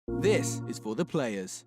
This is for the players.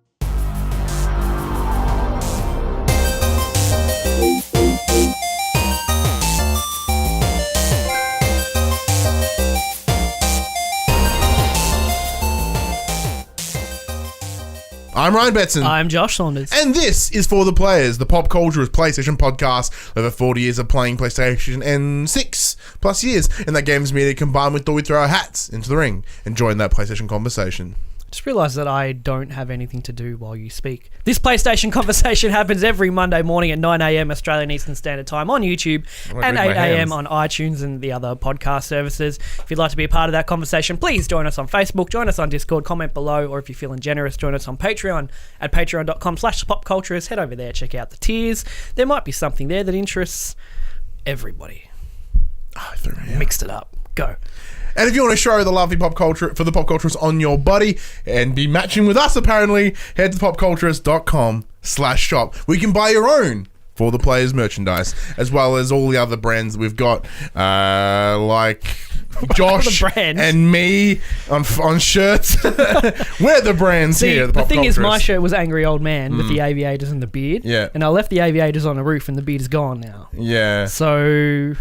I'm Ryan Betson. I'm Josh Saunders. And this is For the Players, the PopCulturists PlayStation Podcast. Over 40 years of playing PlayStation and 6+ years in that games media combined with we throw our hats into the ring and join that PlayStation conversation. Just realised that I don't have anything to do while you speak. This PlayStation conversation happens every Monday morning at 9 a.m. Australian Eastern Standard Time on YouTube and 8 a.m. on iTunes and the other podcast services. If you'd like to be a part of that conversation, please join us on Facebook, join us on Discord, comment below, or if you're feeling generous, join us on Patreon at patreon.com/PopCulturists. Head over there, check out the tiers. There might be something there that interests everybody. Mixed it up. Go. And if you want to show the lovely pop culture for the PopCulturists on your body and be matching with us, apparently, head to popculturists.com/shop. We can buy your own For the Players merchandise, as well as all the other brands that we've got, like Josh and me on shirts. We're the brands here. The thing is, my shirt was Angry Old Man with the aviators and the beard. Yeah. And I left the aviators on the roof and the beard is gone now. Yeah. So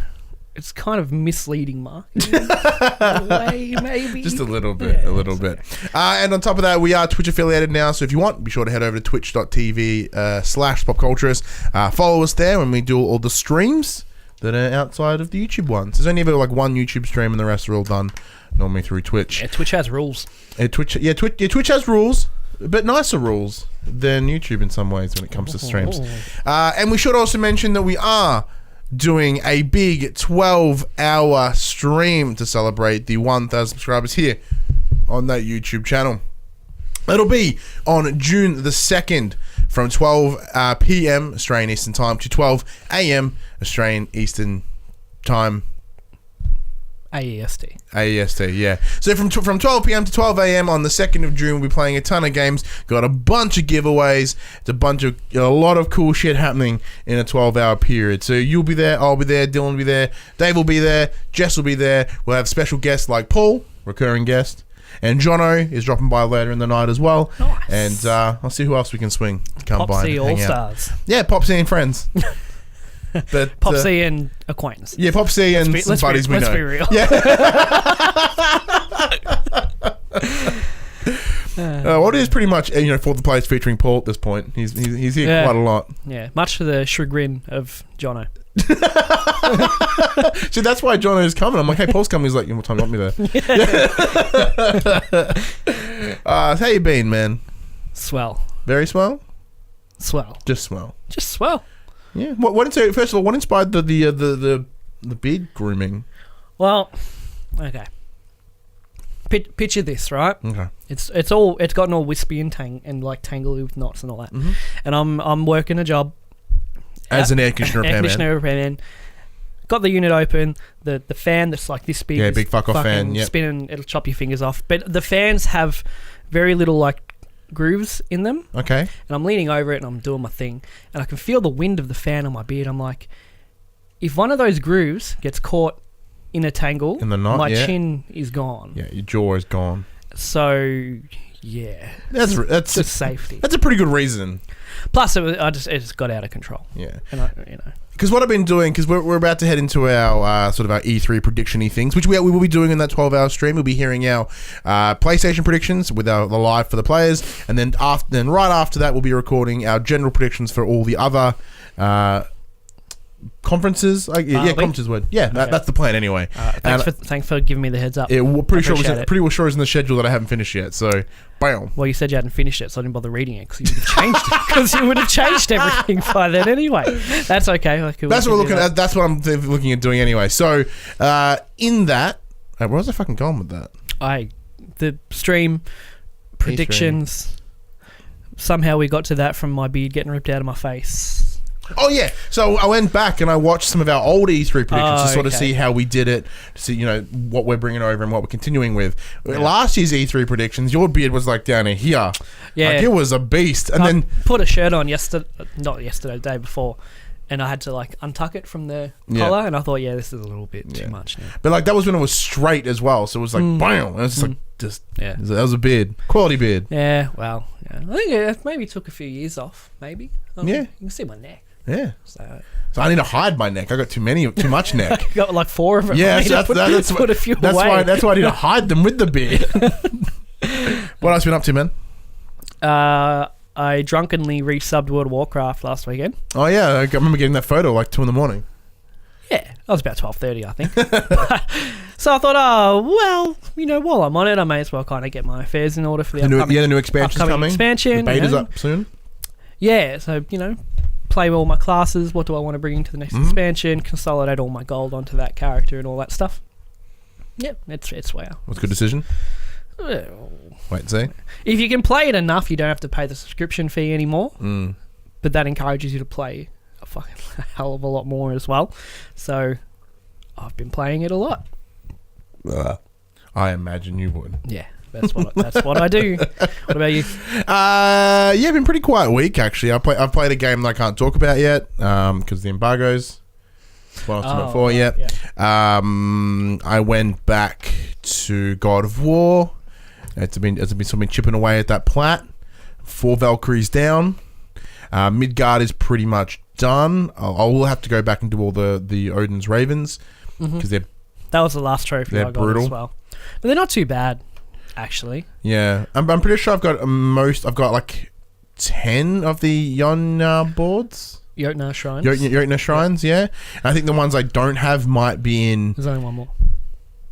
it's kind of misleading, Mark. Way, maybe. Just a little bit, bit. And on top of that, we are Twitch affiliated now, so if you want, be sure to head over to twitch.tv/PopCulturists. Follow us there when we do all the streams that are outside of the YouTube ones. There's only ever like one YouTube stream and the rest are all done normally through Twitch. Yeah, Twitch has rules. Twitch has rules, but nicer rules than YouTube in some ways when it comes to streams. And we should also mention that we are doing a big 12-hour stream to celebrate the 1,000 subscribers here on that YouTube channel. It'll be on June the 2nd from 12 p.m. Australian Eastern Time to 12 a.m. Australian Eastern Time. AEST, yeah. So from 12 p.m. to 12 a.m. on the 2nd of June, we'll be playing a ton of games. Got a bunch of giveaways. It's a lot of cool shit happening in a 12-hour period. So you'll be there, I'll be there, Dylan will be there, Dave will be there, Jess will be there. We'll have special guests like Paul, recurring guest, and Jono is dropping by later in the night as well. Nice. And I'll see who else we can swing. Come by PopC and hang All-Stars. out. Yeah, PopC and friends. But, PopC and acquaintances. Yeah, PopC and some buddies we know. Let's be real. Yeah. What is pretty much, For the Players featuring Paul at this point. He's here quite a lot. Yeah, much to the chagrin of Jono. See, that's why Jono's coming. I'm like, hey, Paul's coming. He's like, what time do you want me there? How you been, man? Swell. Very swell? Swell. Just swell. Just swell. Yeah. First of all, what inspired the beard grooming? Well, okay. Picture this, right? Okay. It's gotten all wispy and tangled with knots and all that. Mm-hmm. And I'm working a job as an air conditioner repairman. Got the unit open, the fan that's like this big. Yeah, big fuck off fan. Yep. Spinning, it'll chop your fingers off. But the fans have very little grooves in them. Okay. And I'm leaning over it and I'm doing my thing. And I can feel the wind of the fan on my beard. I'm like, if one of those grooves gets caught in a tangle, in the knot, my chin is gone. Yeah, your jaw is gone. So, yeah. That's just safety. That's a pretty good reason. Plus, it just got out of control. Yeah. And because what I've been doing, because we're about to head into our sort of our E3 prediction-y things, which we will be doing in that 12-hour stream. We'll be hearing our PlayStation predictions with the live for the players, and then right after that, we'll be recording our general predictions for all the other conferences. Conferences word. Yeah, that's the plan anyway. Thanks for giving me the heads up. Yeah, we're pretty sure it's in the schedule that I haven't finished yet. So, bam. Well, you said you hadn't finished it, so I didn't bother reading it because you would have changed it. Because you would have changed everything by then anyway. That's okay. That's what I'm looking at doing anyway. So, in that, where was I fucking going with that? The stream predictions. Somehow we got to that from my beard getting ripped out of my face. Oh, yeah. So I went back and I watched some of our old E3 predictions to sort of see how we did it, to see, what we're bringing over and what we're continuing with. Yeah. Last year's E3 predictions, your beard was like down here. Yeah. Like it was a beast. And then put a shirt on the day before, and I had to like untuck it from the collar, and I thought, this is a little bit too much now. But like that was when it was straight as well, so it was like bam, and it's just that was a beard, quality beard. Yeah, well, I think it maybe took a few years off, maybe. You can see my neck. Yeah. So I need to hide my neck. I got too much neck. Got like 4 of them. Yeah, so that's put a few away. Why I need to hide them with the beard. What else have you been up to, man? I drunkenly resubbed World of Warcraft last weekend. Oh yeah, I remember getting that photo like 2 a.m. Yeah, that was about 12:30, I think. So I thought, while I'm on it, I may as well kind of get my affairs in order for the new expansion's coming. Expansion, the beta's up soon. Yeah, so play all my classes. What do I want to bring into the next expansion? Consolidate all my gold onto that character and all that stuff. Yep, it's wow. What's a good decision? Wait and see. If you can play it enough, you don't have to pay the subscription fee anymore. But that encourages you to play a fucking hell of a lot more as well. So I've been playing it a lot. I imagine you would. Yeah, that's what I do. What about you? Been pretty quiet week actually. I've played a game that I can't talk about yet because the embargoes. I went back to God of War. It's been chipping away at that plat. 4 Valkyries down. Midgard is pretty much done. I will have to go back and do all the Odin's Ravens because that was the last trophy I got brutal as well. But they're not too bad, actually. Yeah, I'm pretty sure I've got I've got like 10 of the Jotnar boards. Jotnar shrines. Jotnar shrines, yeah. And I think the ones I don't have might be in. There's only one more.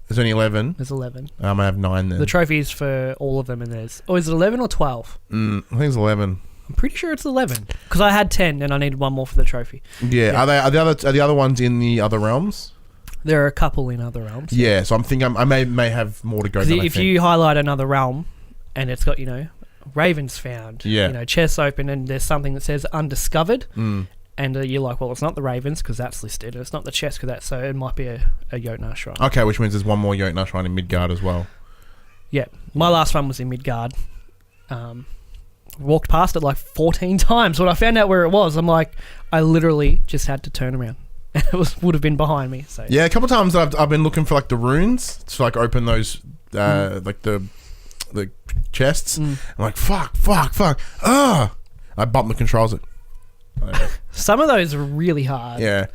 There's only 11. There's 11. I have 9 then. The trophies for all of them, and there's... Oh, is it 11 or 12? I think it's 11. I'm pretty sure it's 11. Because I had 10, and I needed one more for the trophy. Yeah. Are the other ones in the other realms? There are a couple in other realms. Yeah, so I'm thinking I may have more to go. If you highlight another realm, and it's got, Ravens found, chests open, and there's something that says undiscovered, and you're like, well, it's not the Ravens because that's listed, and it's not the chest because that's, so it might be a Jotnar shrine. Okay, which means there's one more Jotnar shrine in Midgard as well. Yeah, my last one was in Midgard. Walked past it like 14 times. When I found out where it was, I'm like, I literally just had to turn around. It would have been behind me. So yeah, a couple of times I've been looking for like the runes to like open those like the chests. I'm like, fuck. I bumped the controls. Some of those are really hard. Yeah.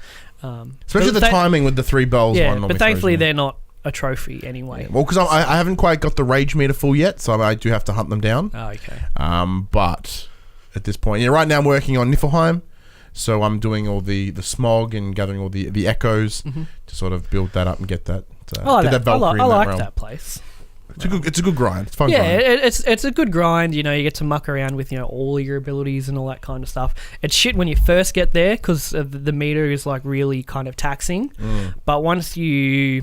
Especially the timing with the 3 bells one. But thankfully they're not a trophy anyway. Yeah. Well, because I haven't quite got the rage meter full yet, so I do have to hunt them down. Oh, okay. But at this point, right now I'm working on Niflheim. So I'm doing all the smog and gathering all the echoes to sort of build that up and get that. I like that place. It's a good grind. It's fun. Yeah, grind. it's a good grind. You get to muck around with all your abilities and all that kind of stuff. It's shit when you first get there because the meter is like really kind of taxing. But once you're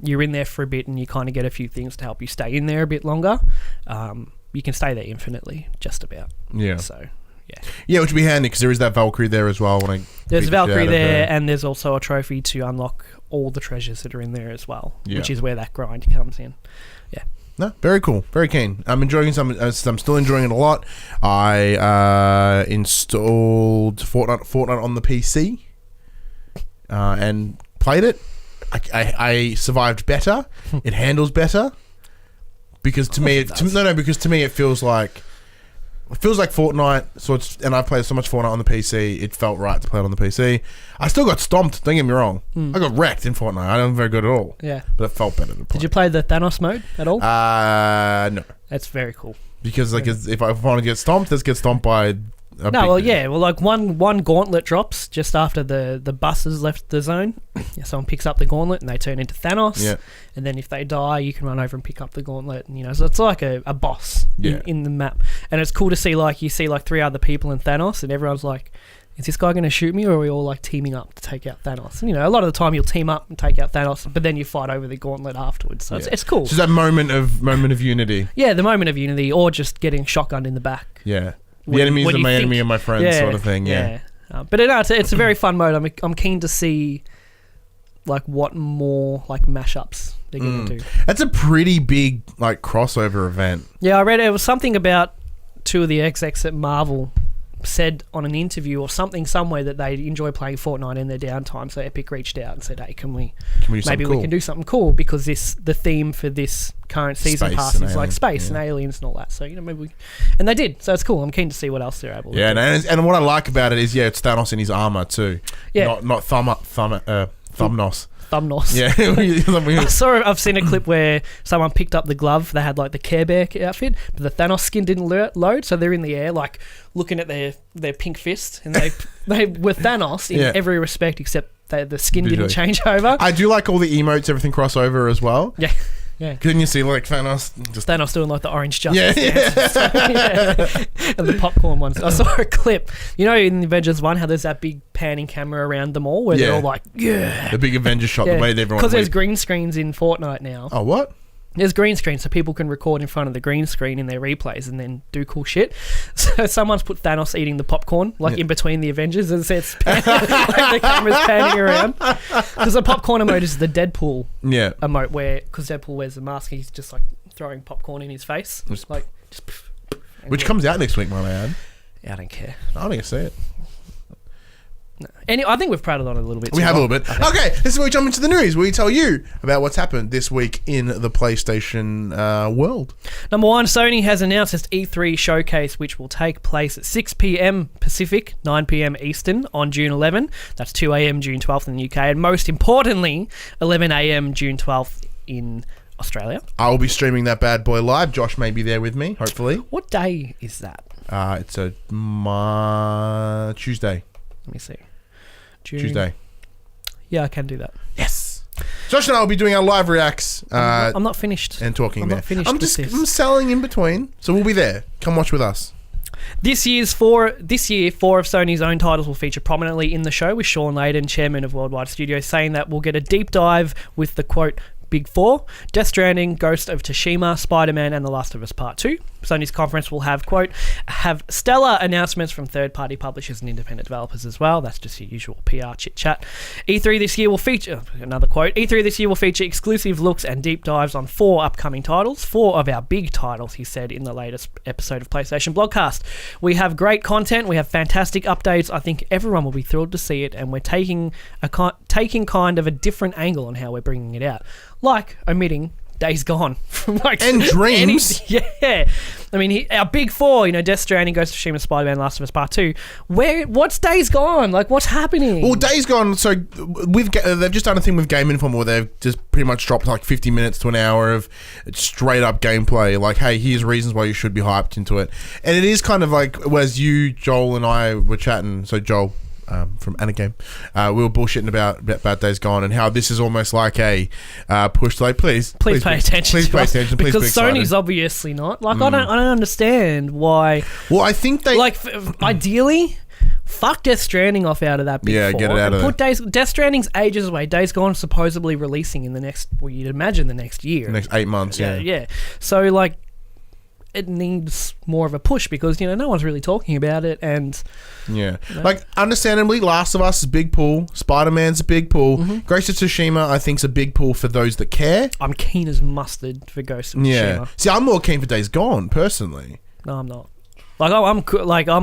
in there for a bit and you kind of get a few things to help you stay in there a bit longer, you can stay there infinitely, just about. Yeah. So. Yeah, which would be handy because there is that Valkyrie there as well. There's a Valkyrie there, and there's also a trophy to unlock all the treasures that are in there as well, which is where that grind comes in. Yeah. No, very cool. Very keen. I'm enjoying I'm still enjoying it a lot. I installed Fortnite on the PC and played it. I survived better. It handles better because to me it feels like. It feels like Fortnite, and I've played so much Fortnite on the PC, it felt right to play it on the PC. I still got stomped, don't get me wrong. I got wrecked in Fortnite. I wasn't very good at all. Yeah. But it felt better to play. Did you play the Thanos mode at all? No. That's very cool. Because if I want to get stomped, let's get stomped by one gauntlet drops just after the buses left the zone. Someone picks up the gauntlet and they turn into Thanos. Yeah. And then if they die, you can run over and pick up the gauntlet. And, so it's like a boss in the map. And it's cool to see, you see 3 other people in Thanos and everyone's like, is this guy going to shoot me or are we all teaming up to take out Thanos? And, a lot of the time you'll team up and take out Thanos, but then you fight over the gauntlet afterwards. So it's cool. Just that moment of unity. Yeah, the moment of unity, or just getting shotgunned in the back. Yeah. The enemies are my enemy and my friend sort of thing, yeah. But it's a very fun mode. I'm keen to see what more mashups they're going to do. That's a pretty big crossover event. Yeah, I read it was something about 2 of the execs at Marvel said on an interview or something somewhere that they enjoy playing Fortnite in their downtime. So Epic reached out and said, "Hey, can we do something cool? we can do something cool because the theme for this current season Space pass and is like aliens, space and yeah. aliens and all that." So maybe and they did. So it's cool. I'm keen to see what else they're able to do. And what I like about it is it's Thanos in his armor too. Yeah. Not Thumbnos. Thumbnos. Yeah. I've seen a clip where someone picked up the glove. They had like the Care Bear outfit, but the Thanos skin didn't load, so they're in the air like looking at their pink fist, and they were Thanos in every respect except the skin didn't change over. I do like all the emotes, everything crossover as well. Yeah. Yeah. Couldn't you see like Thanos? Thanos doing like the orange justice dance. And the popcorn ones. I saw a clip. You know in Avengers 1 how there's that big panning camera around them all where they're all like, the big Avengers shot, the way that everyone... Because there's green screens in Fortnite now. Oh, what? There's green screens, so people can record in front of the green screen in their replays and then do cool shit. So someone's put Thanos eating the popcorn, like in between the Avengers, and it's like the camera's panning around. Because the popcorn emote is the Deadpool emote, where because Deadpool wears a mask, he's just like throwing popcorn in his face, which comes out next week, my man. Yeah, I don't care. I don't think I see it. No. I think we've prated on it a little bit. We have a little bit. Okay, this is where we jump into the news, where we tell you about what's happened this week in the PlayStation world. Number one, Sony has announced its E3 showcase, which will take place at 6 p.m. Pacific, 9 p.m. Eastern on June 11. That's 2 a.m. June 12th in the UK, and most importantly, 11 a.m. June 12th in Australia. I will be streaming that bad boy live. Josh may be there with me, hopefully. What day is that? It's a Tuesday. Let me see. Tuesday. Yeah, I can do that. Yes. Josh and I will be doing our live reacts. I'm not finished. And talking I'm there. not finished I'm with this. I'm selling in between, so we'll be there. Come watch with us. This year, 4 of Sony's own titles will feature prominently in the show, with Sean Layden, chairman of Worldwide Studios, saying that we'll get a deep dive with the quote Big Four: Death Stranding, Ghost of Tsushima, Spider-Man, and The Last of Us Part 2. Sony's conference will have, quote, have stellar announcements from third-party publishers and independent developers as well. That's just your usual PR chit-chat. E3 this year will feature, another quote, E3 this year will feature exclusive looks and deep dives on 4 upcoming titles, 4 of our big titles, he said in the latest episode of PlayStation Blogcast. We have great content, we have fantastic updates, I think everyone will be thrilled to see it, and we're taking kind of a different angle on how we're bringing it out. Like omitting Days Gone from like and Dreams. Yeah, I mean our big 4, Death Stranding, Ghost of Tsushima, Spider-Man, Last of Us Part 2. What's Days Gone? Like, what's happening? Well, Days Gone. So they've just done a thing with Game Informer where they've just pretty much dropped like 50 minutes to an hour of straight up gameplay. Like, hey, here's reasons why you should be hyped into it. And it is kind of like, as you, Joel, and I were chatting. So Joel, from Anagame, we were bullshitting about Days Gone and how this is almost like a push to like, please pay attention. Please pay attention. Please because Sony's obviously not. Like, I don't understand why. Well, I think they ideally. Fuck Death Stranding off out of that big 4. Get it out of there. Death Stranding's ages away. Days Gone supposedly releasing in the next, well, you'd imagine the next year. The next 8 months, yeah. So, like, it needs more of a push because, no one's really talking about it. And like, understandably, Last of Us is a big pull. Spider-Man's a big pull. Ghost of Tsushima, I think, is a big pull for those that care. I'm keen as mustard for Ghost of Tsushima. See, I'm more keen for Days Gone, personally. No, I'm not. I'm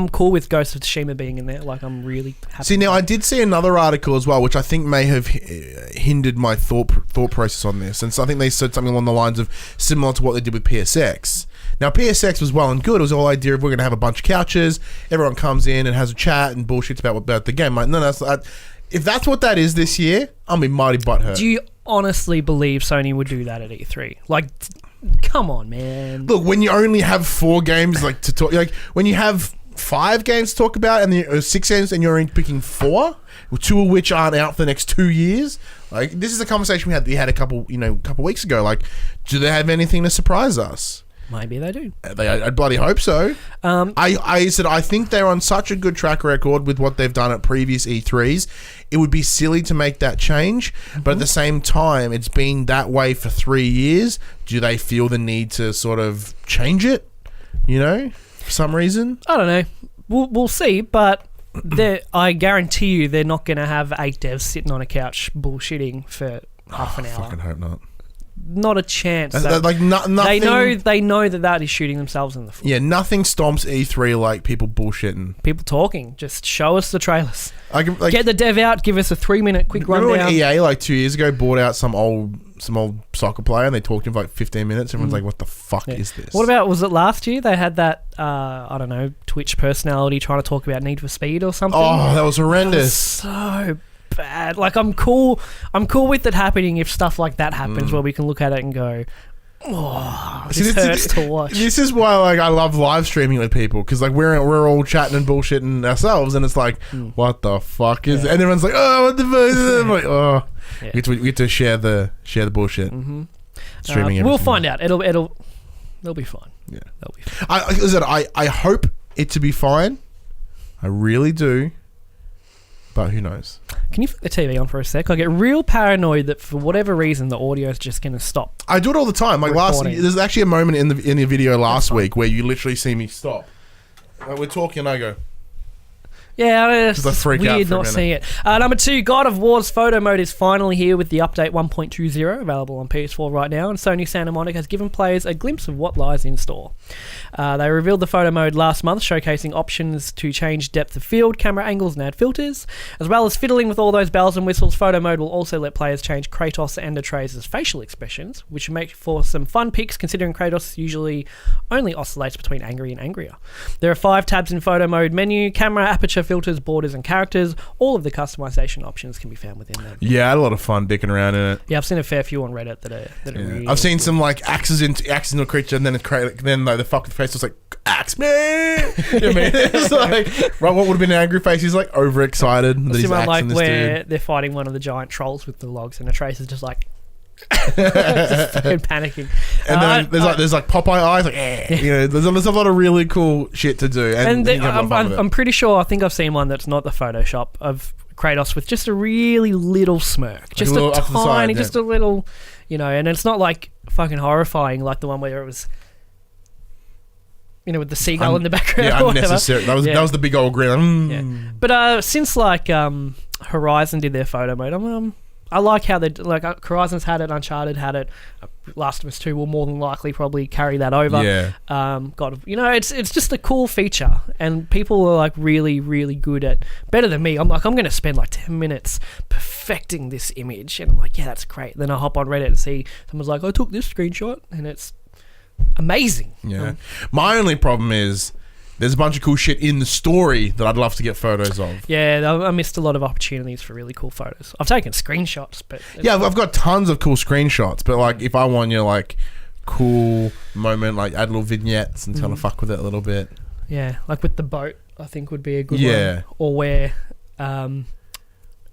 cool with Ghost of Tsushima being in there. Like, I'm really happy. See, now I did see another article as well, which I think may have hindered my thought process on this. And so I think they said something along the lines of similar to what they did with PSX. Now, PSX was well and good. It was the whole idea of we're going to have a bunch of couches. Everyone comes in and has a chat and bullshits about the game. Like, no, if that's what that is this year, I'll be mighty butthurt. Do you honestly believe Sony would do that at E3? Like, come on, man. Look, when you only have 4 games like to talk, like when you have 5 games to talk about and then 6 games and you're only picking 4, 2 of which aren't out for the next 2 years. Like, this is a conversation we had a couple weeks ago. Like, do they have anything to surprise us? Maybe they do. I bloody hope so. I said I think they're on such a good track record with what they've done at previous E3s. It would be silly to make that change. But at the same time, it's been that way for 3 years. Do they feel the need to sort of change it? For some reason? I don't know. We'll see. But I guarantee you they're not going to have 8 devs sitting on a couch bullshitting for half an hour. I fucking hope not. not a chance. Nothing. They know that is shooting themselves in the foot. Yeah, nothing stomps E3 like people bullshitting. People talking. Just show us the trailers. Get the dev out. Give us a 3-minute quick rundown. Remember when EA 2 years ago bought out some old soccer player and they talked to him for 15 minutes? Everyone's like, what the fuck is this? What about, was it last year? They had that, Twitch personality trying to talk about Need for Speed or something. Oh, that was horrendous. That was so bad. I'm cool with it happening if stuff like that happens where we can look at it and go, this hurts to watch. This is why I love live streaming with people, because we're all chatting and bullshitting ourselves, and it's like, what the fuck is? And everyone's like, oh, what the fuck? I'm like, oh, we get to share the bullshit. Mm-hmm. Streaming. We'll find out. They'll be fine. Yeah, they'll be fine. I hope it to be fine. I really do. But who knows? Can you put the TV on for a sec? I get real paranoid that for whatever reason the audio is just going to stop. I do it all the time. There's actually a moment in the video last week where you literally see me stop. We're talking and I go. Yeah, it's weird not seeing it. Number 2, God of War's photo mode is finally here with the update 1.20 available on PS4 right now, and Sony Santa Monica has given players a glimpse of what lies in store. They revealed the photo mode last month, showcasing options to change depth of field, camera angles, and add filters. As well as fiddling with all those bells and whistles, photo mode will also let players change Kratos and Atreus' facial expressions, which make for some fun pics considering Kratos usually only oscillates between angry and angrier. There are 5 tabs in photo mode menu: camera, aperture, filters, borders, and characters. All of the customization options can be found within them. Yeah, I had a lot of fun dicking around in it. Yeah, I've seen a fair few on Reddit that are really I've seen cool. some axes into a creature, and then the fucking face was like, axe me! You know what I mean? It's like, right, what would have been an angry face? He's like overexcited that he's axing this where dude. They're fighting one of the giant trolls with the logs, and Atreus is just like just fucking panicking. And then there's Popeye eyes, there's a lot of really cool shit to do. And I'm pretty sure, I think I've seen one that's not the Photoshop of Kratos with just a really little smirk, just a tiny, just a little, and it's not like fucking horrifying like the one where it was, with the seagull in the background. Yeah, unnecessary. That was the big old grin. Yeah. But since Horizon did their photo mode, I like how they Horizon's had it, Uncharted had it, Last of Us 2 will more than likely probably carry that over. Yeah. It's just a cool feature, and people are really, really good at, better than me. I'm going to spend 10 minutes perfecting this image, and I'm like, yeah, that's great. Then I hop on Reddit and see someone's like, I took this screenshot, and it's amazing. Yeah. My only problem is there's a bunch of cool shit in the story that I'd love to get photos of. Yeah, I missed a lot of opportunities for really cool photos. I've taken screenshots, but... Yeah, I've got tons of cool screenshots, but if I want your cool moment, add little vignettes and kind of fuck with it a little bit. Yeah, with the boat, I think would be a good one. Or where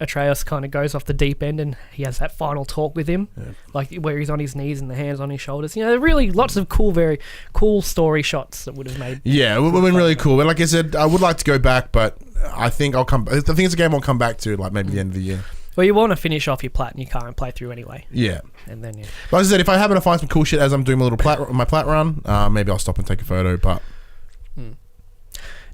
Atreus kind of goes off the deep end and he has that final talk with him, where he's on his knees and the hands on his shoulders. Really lots of cool, very cool story shots that would have made. Yeah, it would have been really cool. But like I said, I would like to go back, but I think I'll come. I think it's a game I'll come back to, maybe the end of the year. Well, you want to finish off your plat and you can't play through anyway. Yeah. And then But as I said, if I happen to find some cool shit as I'm doing my plat run, maybe I'll stop and take a photo. But.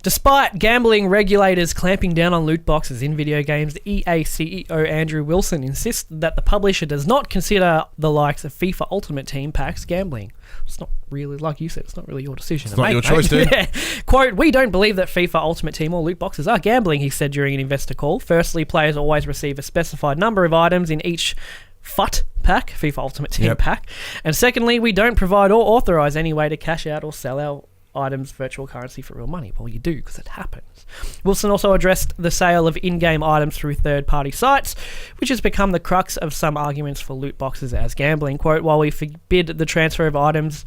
Despite gambling regulators clamping down on loot boxes in video games, the EA CEO Andrew Wilson insists that the publisher does not consider the likes of FIFA Ultimate Team packs gambling. It's not really, like you said, it's not really your decision. It's not your choice, dude. Yeah. Quote, "We don't believe that FIFA Ultimate Team or loot boxes are gambling," he said during an investor call. Firstly, players always receive a specified number of items in each FUT pack, FIFA Ultimate Team pack. And secondly, we don't provide or authorise any way to cash out or sell our items virtual currency for real money. Well, you do, because it happens. Wilson also addressed the sale of in-game items through third-party sites, which has become the crux of some arguments for loot boxes as gambling. Quote, "While we forbid the transfer of items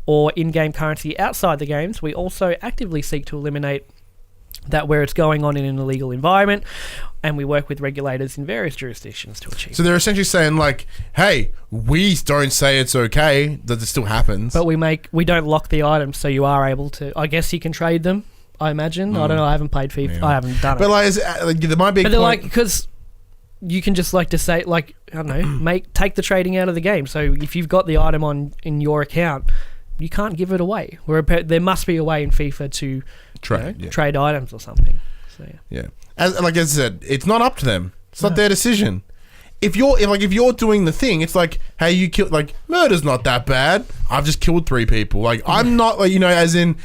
or in-game currency outside the games, we also actively seek to eliminate that where it's going on in an illegal environment, and we work with regulators in various jurisdictions to achieve." So they're essentially saying hey, we don't say it's okay, that it still happens, but we don't lock the items, so you are able to. I guess you can trade them, I imagine. I don't know. I haven't played FIFA. Yeah. I haven't done it. But there might be. But they're because you can just to say I don't know, take the trading out of the game. So if you've got the item in your account, you can't give it away. There must be a way in FIFA to trade items or something. So yeah. As I said, it's not up to them. It's not their decision. if you're doing the thing, it's like, hey, you killed, like, murder's not that bad. I've just killed 3 people. Like, I'm not, like, as in,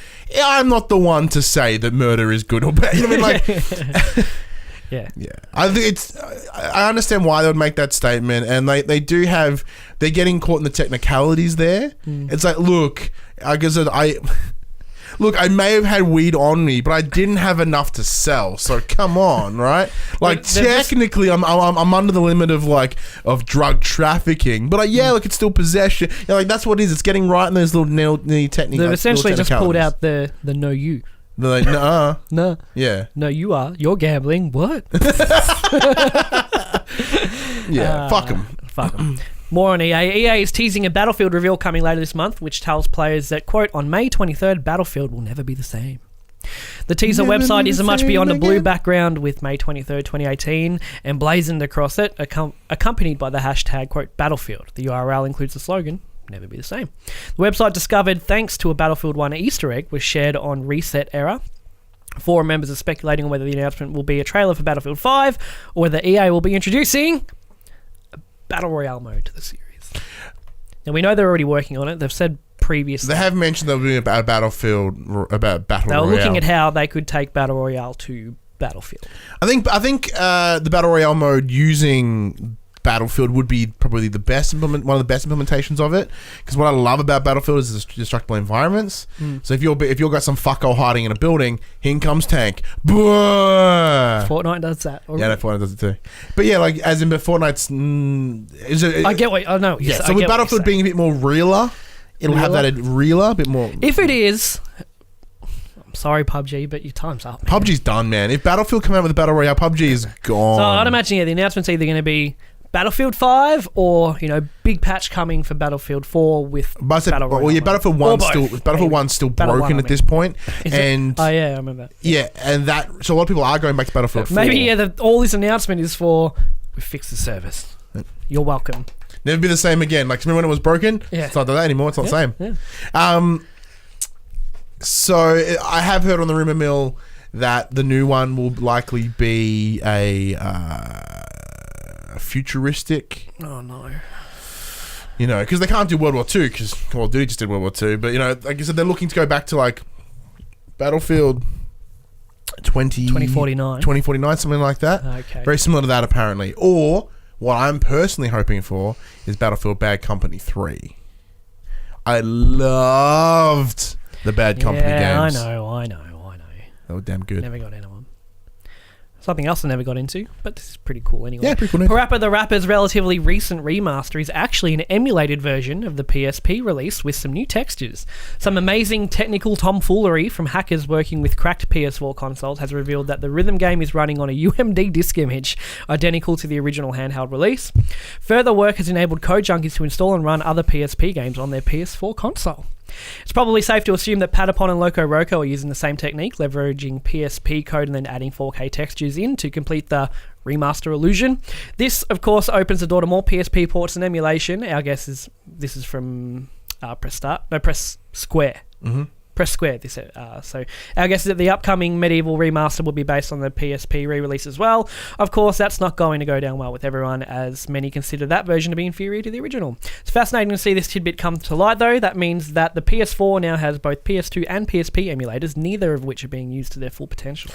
I'm not the one to say that murder is good or bad. You know what I mean? Like, yeah. I think I understand why they would make that statement, and they're getting caught in the technicalities there. It's like, look, I may have had weed on me, but I didn't have enough to sell. So come on, right? Like, technically, I'm under the limit of drug trafficking, but it's still possession. Like, that's what it is. It's getting right in those little techniques. They've essentially just pulled out the no you. They're like, no. Yeah. No, you're gambling. What? Yeah. Fuck them. Fuck them. More on EA. EA is teasing a Battlefield reveal coming later this month, which tells players that, quote, on May 23rd, Battlefield will never be the same. The teaser website isn't much beyond a blue background with May 23rd, 2018 emblazoned across it, accompanied by the hashtag, quote, Battlefield. The URL includes the slogan, never be the same. The website discovered, thanks to a Battlefield 1 Easter egg, was shared on Reset Era. Forum members are speculating on whether the announcement will be a trailer for Battlefield 5 or whether EA will be introducing Battle Royale mode to the series. Now, we know they're already working on it. They've said previously. They have mentioned they'll be about Battle Royale. They were looking at how they could take Battle Royale to Battlefield. I think the Battle Royale mode using Battlefield would be probably the best one of the best implementations of it, because what I love about Battlefield is the destructible environments. So if you've got some fucko hiding in a building, here comes tank. Fortnite does that already. Yeah, no, Fortnite does it too. But yeah, like, as in, but Fortnite's I get what I know. Yeah, so with Battlefield being a bit more realer, it'll have that a bit more. If it is, I'm sorry, PUBG, but your time's up, man. PUBG's done, man. If Battlefield come out with a Battle Royale, PUBG is gone. So I'd imagine the announcement's either going to be Battlefield 5 or, big patch coming for Battlefield 4 with Battle Royale. Well, yeah, Battlefield 1's still broken at this point. Oh yeah, I remember. Yeah, and so a lot of people are going back to Battlefield 4. Maybe all this announcement is for, we fixed the service. You're welcome. Never be the same again. Like, remember when it was broken? Yeah. It's not that anymore. It's not the same. Yeah. So I have heard on the rumor mill that the new one will likely be a futuristic. Oh no. Because they can't do World War II, because Call of Duty just did World War II. But like I said, they're looking to go back to like Battlefield 2049, something like that. Okay. Very similar to that, apparently. Or what I'm personally hoping for is Battlefield Bad Company 3. I loved the Bad Company games. I know. They were damn good. Never got into them. Something else I never got into, but this is pretty cool anyway. Yeah, pretty cool. Parappa the Rapper's relatively recent remaster is actually an emulated version of the PSP release with some new textures. Some amazing technical tomfoolery from hackers working with cracked PS4 consoles has revealed that the rhythm game is running on a UMD disk image, identical to the original handheld release. Further work has enabled code junkies to install and run other PSP games on their PS4 console. It's probably safe to assume that Patapon and Loco Roco are using the same technique, leveraging PSP code and then adding 4K textures in to complete the remaster illusion. This, of course, opens the door to more PSP ports and emulation. Our guess is this is from Press Square. Mm-hmm. Press Square. So our guess is that the upcoming Medieval remaster will be based on the PSP re-release as well. Of course, that's not going to go down well with everyone, as many consider that version to be inferior to the original. It's fascinating to see this tidbit come to light, though. That means that the PS4 now has both PS2 and PSP emulators, neither of which are being used to their full potential.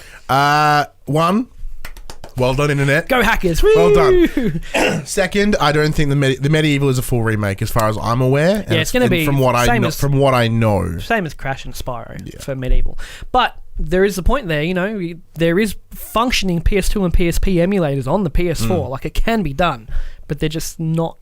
Well done, Internet. Go hackers. Woo! Well done. Second, I don't think the Medieval is a full remake as far as I'm aware. Yeah, it's going to be from what I know. Same as Crash and Spyro for Medieval. But there is a point there, there is functioning PS2 and PSP emulators on the PS4. Like, it can be done, but they're just not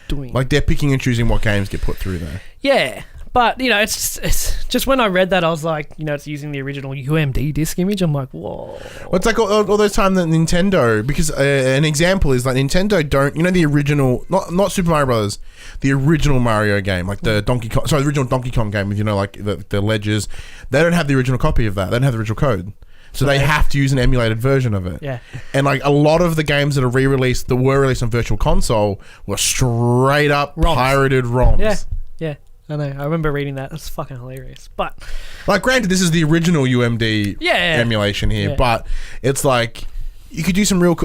doing. Like, they're picking and choosing what games get put through there. Yeah. But, it's just when I read that, I was like, it's using the original UMD disc image. I'm like, whoa. Well, it's like all those times that Nintendo, because an example is like Nintendo don't, the original, not Super Mario Brothers, the original Mario game, like the the original Donkey Kong game with, like the ledges. They don't have the original copy of that. They don't have the original code. So they have to use an emulated version of it. Yeah. And like a lot of the games that are re-released, that were released on Virtual Console, were straight up pirated ROMs. Yeah. I know. I remember reading that. That's fucking hilarious. But like, granted, this is the original UMD emulation here, but it's like you could do some real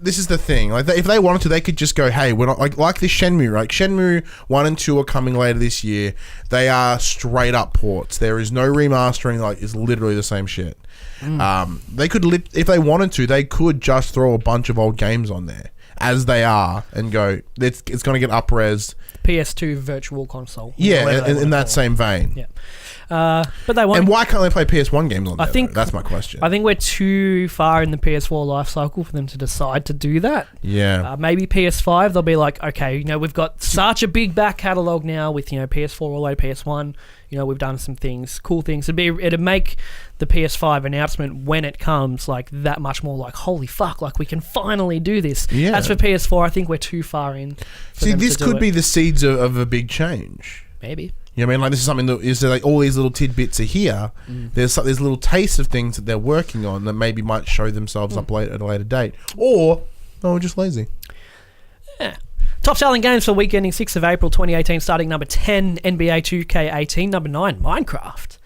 this is the thing. Like, if they wanted to, they could just go, "Hey, we're not like this Shenmue. Right? Shenmue 1 and 2 are coming later this year. They are straight up ports. There is no remastering. Like, it's literally the same shit. They could, if they wanted to, they could just throw a bunch of old games on there as they are and go, it's going to get up-res. PS2 Virtual Console. Yeah, in that same vein. Yeah. But they want. And why can't they play PS1 games on there? That's my question. I think we're too far in the PS4 life cycle for them to decide to do that. Yeah. Maybe PS5, they'll be like, okay, we've got such a big back catalogue now with, PS4 all the way to PS1. We've done some things, cool things. It'd make the PS5 announcement when it comes like that much more like, holy fuck, like we can finally do this. Yeah. As for PS4, I think we're too far in. See, this could be the seeds of a big change. Maybe. You know what I mean? Like, this is something that is like all these little tidbits are here. There's little tastes of things that they're working on that maybe might show themselves up at a later date. Or, we're just lazy. Yeah. Top selling games for week ending 6th of April 2018, starting number 10, NBA 2K18, number 9, Minecraft.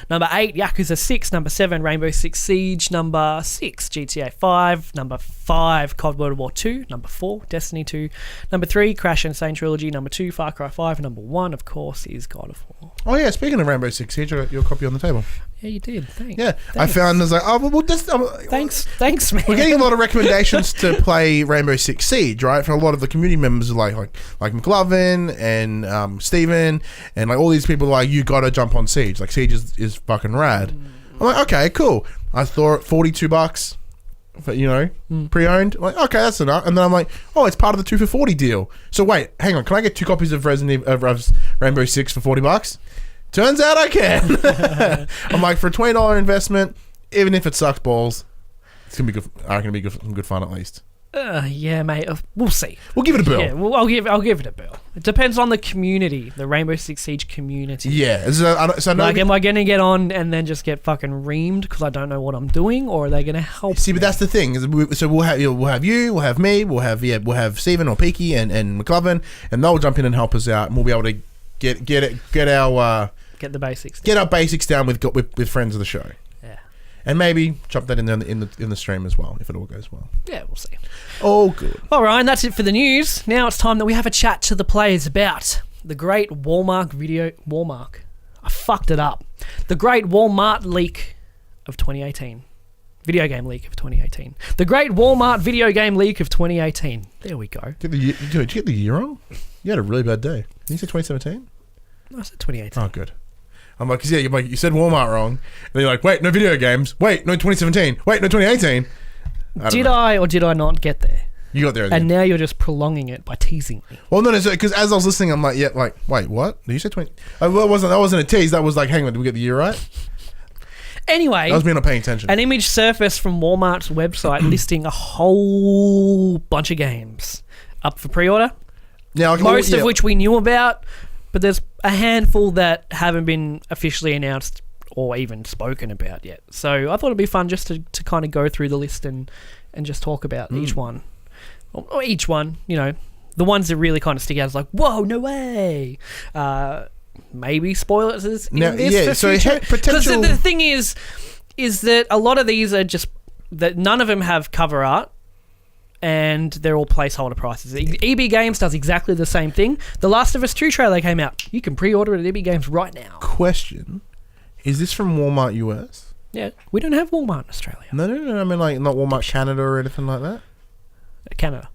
Number 8, Yakuza 6. Number 7, Rainbow Six Siege. Number 6, GTA 5. Number 5, COD World War 2. Number 4, Destiny 2. Number 3, Crash and Sane Trilogy. Number 2, Far Cry 5. Number 1, of course, is God of War. Oh yeah, speaking of Rainbow Six Siege, I got your copy on the table. Yeah, you did. Thanks. Yeah, Thanks. I found, I was like, Thanks, man. We're getting a lot of recommendations to play Rainbow Six Siege, right? For a lot of the community members, like McLovin and Steven and like all these people, like, you gotta jump on Siege. Like, Siege is fucking rad. I'm like, okay, cool. I thought $42 for, pre-owned. I'm like, okay, that's enough. And then I'm like, oh, it's part of the 2 for $40 deal. So wait, hang on, can I get 2 copies of Rainbow Six for $40? Turns out I can. I'm like, for a $20 investment, even if it sucks balls, it's gonna be good. I reckon it'll be some good fun at least. Yeah, mate. We'll see. We'll give it a bill. Yeah, I'll give it a bill. It depends on the community, the Rainbow Six Siege community. Yeah. So am I going to get on and then just get fucking reamed because I don't know what I'm doing, or are they going to help? See, but that's the thing. So we'll have you, we'll have me, we'll have Steven or Peaky and McLovin, and they'll jump in and help us out, and we'll be able to get our basics down with friends of the show. Yeah. And maybe chop that in the stream as well, if it all goes well. Yeah, we'll see. Oh, good. All right, that's it for the news. Now it's time that we have a chat to the players about the great Walmart. I fucked it up. The great Walmart leak of 2018. Video game leak of 2018. The great Walmart video game leak of 2018. There we go. Did you get the year wrong? You had a really bad day. Did you say 2017? No, I said 2018. Oh, good. I'm like, yeah, you said Walmart wrong. And then you're like, wait, no video games. Wait, no 2017. Wait, no 2018. Did I or did I not get there? You got there. And now you're just prolonging it by teasing me. Well, no, because as I was listening, I'm like, yeah, like, wait, what? Did you say 20? That wasn't a tease. That was like, hang on, did we get the year right? Anyway, I was me not paying attention. An image surfaced from Walmart's website listing a whole bunch of games up for pre-order. Now, most of which we knew about, but there's a handful that haven't been officially announced or even spoken about yet. So I thought it'd be fun just to kind of go through the list and just talk about each one. Or each one, the ones that really kind of stick out is like, whoa, no way. Maybe spoilers in this for future. Because the thing is that a lot of these are just that none of them have cover art. And they're all placeholder prices. EB Games does exactly the same thing. The Last of Us 2 trailer came out. You can pre-order it at EB Games right now. Question. Is this from Walmart US? Yeah. We don't have Walmart in Australia. No. I mean, like, not Walmart Canada or anything like that? Canada.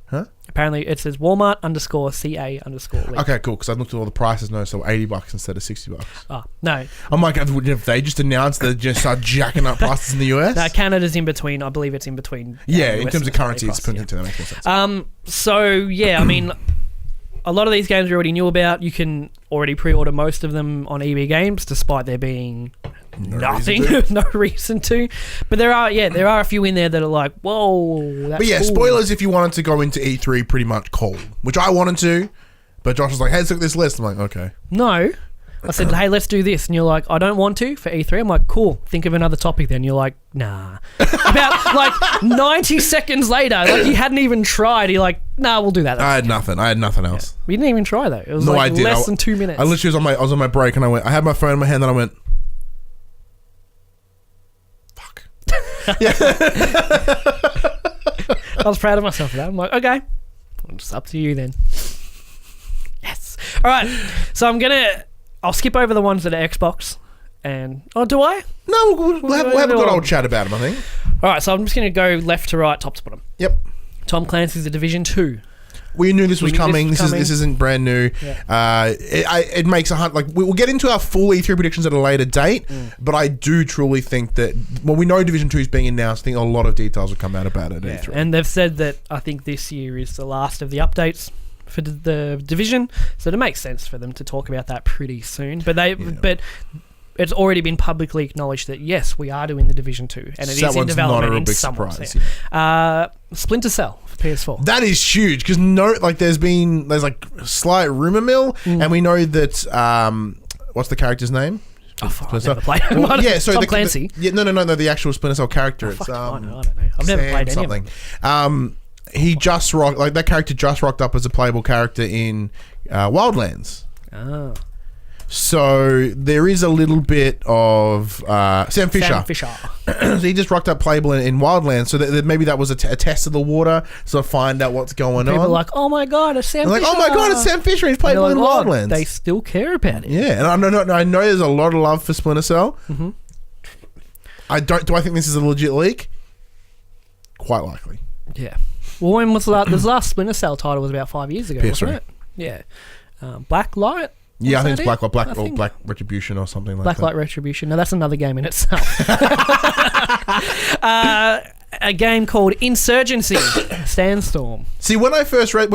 Huh? Apparently, it says Walmart_CA_leak. Okay, cool. Because I looked at all the prices. No, so $80 instead of $60. Oh, no. I'm like, if they just announced they just start jacking up prices in the US? No, Canada's in between. I believe it's in between. Yeah, in terms of currency, it's put into that makes more sense. So yeah, I mean, a lot of these games we already knew about. You can already pre-order most of them on EB Games, despite there being no reason to. But there are a few in there that are like, whoa, that's cool. Spoilers if you wanted to go into E3 pretty much cold, which I wanted to, but Josh was like, hey, let's look at this list. I'm like, okay. No. I said, hey, let's do this. And you're like, I don't want to for E3. I'm like, cool. Think of another topic then. You're like, nah. About like 90 seconds later, like you hadn't even tried. You're like, nah, we'll do that. I had nothing else. Yeah. We didn't even try though. It was less than 2 minutes. I literally was on my break and I had my phone in my hand and I went, fuck. Yeah. I was proud of myself for that. I'm like, okay, it's up to you then. Yes. All right. So I'll skip over the ones that are Xbox. And do I? No, we'll have a good old chat about them, I think. All right. So I'm just going to go left to right, top to bottom. Yep. Tom Clancy's The Division 2. We knew this was coming. This isn't brand new. Yeah. It makes a hunt. Like we'll get into our full E3 predictions at a later date, but I do truly think that we know Division 2 is being announced. I think a lot of details will come out about it at E3. And they've said that I think this year is the last of the updates for the Division, so it makes sense for them to talk about that pretty soon. But it's already been publicly acknowledged that yes, we are doing the Division 2, and it is in development in some ways. Splinter Cell for PS4. That is huge because there's like slight rumor mill, and we know that what's the character's name? I've never played it. Well, yeah, so Tom Clancy. No, the actual Splinter Cell character. It's I don't know. I've never played any of them. He just rocked, like that character just rocked up as a playable character in Wildlands. Oh. So there is a little bit of Sam Fisher. So he just rocked up playable in Wildlands. So that maybe that was a test of the water, so find out what's going on. People are like, oh my god, it's Sam Fisher. Like, oh my god, it's Sam Fisher. He's playable in Wildlands. They still care about it. Yeah, and I know there's a lot of love for Splinter Cell. Mm-hmm. Do I think this is a legit leak? Quite likely. Yeah. Well, when was the last Splinter Cell title was about 5 years ago, wasn't it? Yeah. Black Light? Yeah, I think it's Black Retribution or something like that. Black Light Retribution. No, that's another game in itself. A game called Insurgency Sandstorm. See, when you first read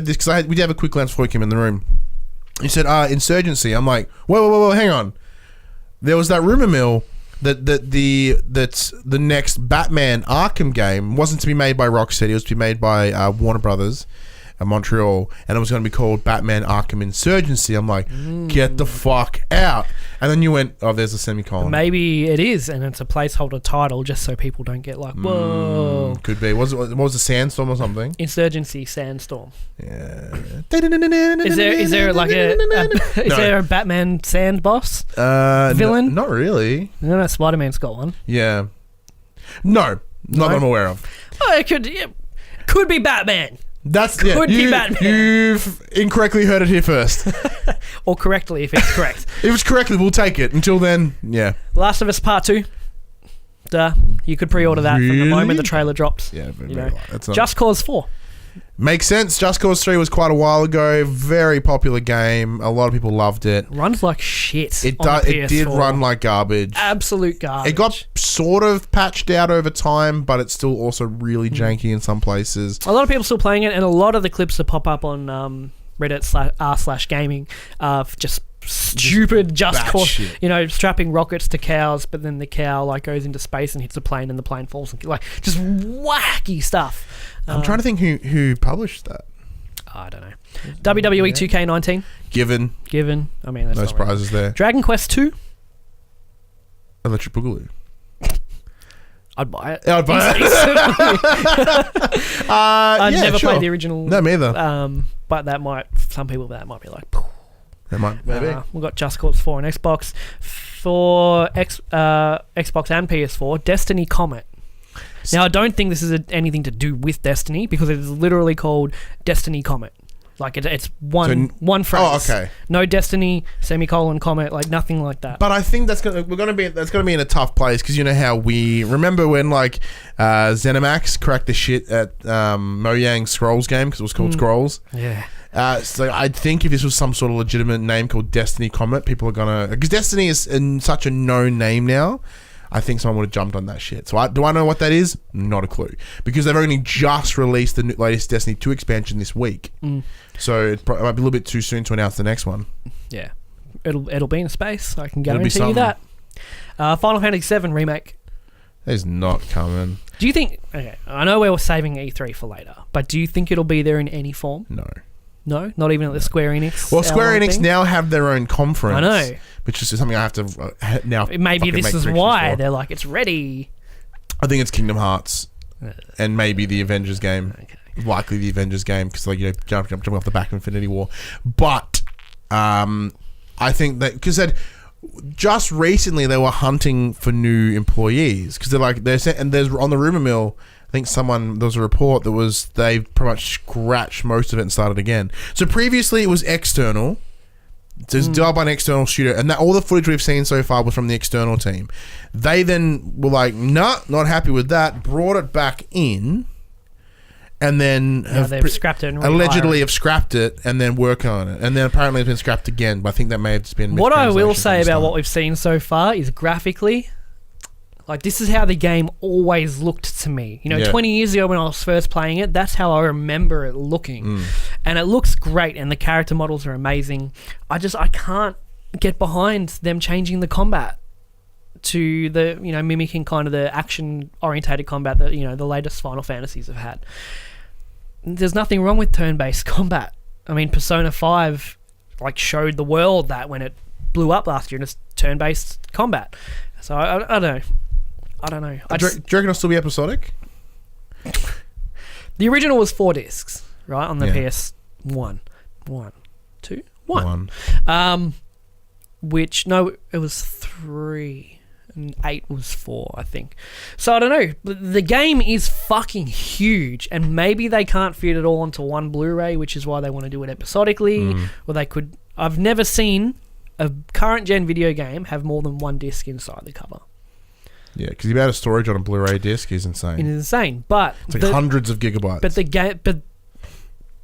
this, because we did have a quick glance before you came in the room. You said, Insurgency. I'm like, whoa, hang on. There was that rumor mill that the next Batman Arkham game wasn't to be made by Rocksteady. It was to be made by Warner Brothers in Montreal, and it was going to be called Batman Arkham Insurgency. I'm like, get the fuck out. And then you went, oh, there's a semicolon. Maybe it is, and it's a placeholder title just so people don't get like, whoa. Could be. What was it, Sandstorm or something? Insurgency Sandstorm. Yeah. Is there like there a Batman sand boss? Villain? Not really. No, Spider-Man's got one. Yeah. No, not that I'm aware of. Oh, it could be Batman. Could be Batman. You've incorrectly heard it here first. Or correctly, if it's correct. If it's correctly, we'll take it. Until then, yeah. Last of Us Part 2. Duh. You could pre-order that from the moment the trailer drops. Yeah, Just Cause 4. Makes sense. Just Cause 3 was quite a while ago. Very popular game. A lot of people loved it. Runs like shit. It did run like garbage. Absolute garbage. It got sort of patched out over time, but it's still also really janky in some places. A lot of people still playing it, and a lot of the clips that pop up on Reddit/r/gaming just stupid Just Cause shit. Strapping rockets to cows, but then the cow like goes into space and hits a plane, and the plane falls, and like just wacky stuff. I'm trying to think who published that. I don't know. WWE 2K19. Given. I mean, that's no surprises there. Dragon Quest 2. Electric Boogaloo. I'd buy it. I'd buy it. I've never played the original. No, me either. But some people might be like, Poof. That might maybe. We've got Just Cause 4 on Xbox. For Xbox and PS4, Destiny Comet. Now, I don't think this is anything to do with Destiny, because it is literally called Destiny Comet. Like, it's one phrase. Oh, okay. No Destiny, semicolon, Comet, like nothing like that. But I think that's gonna be in a tough place, because you know how we remember when like ZeniMax cracked the shit at Mojang Scrolls game, because it was called Scrolls. Yeah. So I think if this was some sort of legitimate name called Destiny Comet, people are gonna, because Destiny is such a known name now. I think someone would have jumped on that shit. So do I know what that is? Not a clue. Because they've only just released the latest Destiny 2 expansion this week. So it might be a little bit too soon to announce the next one. Yeah. It'll be in space. I can guarantee you that. Final Fantasy VII Remake. It's not coming. Do you think... Okay, I know we're saving E3 for later, but do you think it'll be there in any form? No? Not even at the Square Enix? Well, Square Enix now have their own conference. I know. Which is something I have to now... Maybe this is why they're like, it's ready. I think it's Kingdom Hearts and maybe the Avengers game. Okay. Likely the Avengers game, because jumping off the back of Infinity War. But I think that... Because just recently they were hunting for new employees, because they're saying, and there's on the rumor mill think there was a report that was they've pretty much scratched most of it and started again. So previously it was external. So it's developed by an external studio, and all the footage we've seen so far was from the external team. They then were like, nah, not happy with that, brought it back in, and then they've scrapped it and allegedly have scrapped it and then work on it. And then apparently it's been scrapped again, but I think that may have just been what I will say about what we've seen so far is graphically, like, this is how the game always looked to me. 20 years ago when I was first playing it, that's how I remember it looking. And it looks great, and the character models are amazing. I can't get behind them changing the combat to the, mimicking kind of the action-orientated combat that, the latest Final Fantasies have had. There's nothing wrong with turn-based combat. I mean, Persona 5, showed the world that when it blew up last year, and it's turn-based combat. So, I don't know. Do you reckon it'll still be episodic? The original was 4 discs, right, on the PS1. One. It was 3, and 8 was 4, I think. So I don't know. The game is fucking huge, and maybe they can't fit it all onto one Blu-ray, which is why they want to do it episodically. Or they could. I've never seen a current gen video game have more than one disc inside the cover. Yeah, because the amount of storage on a Blu-ray disc is insane. It is insane, but it's hundreds of gigabytes. But the game,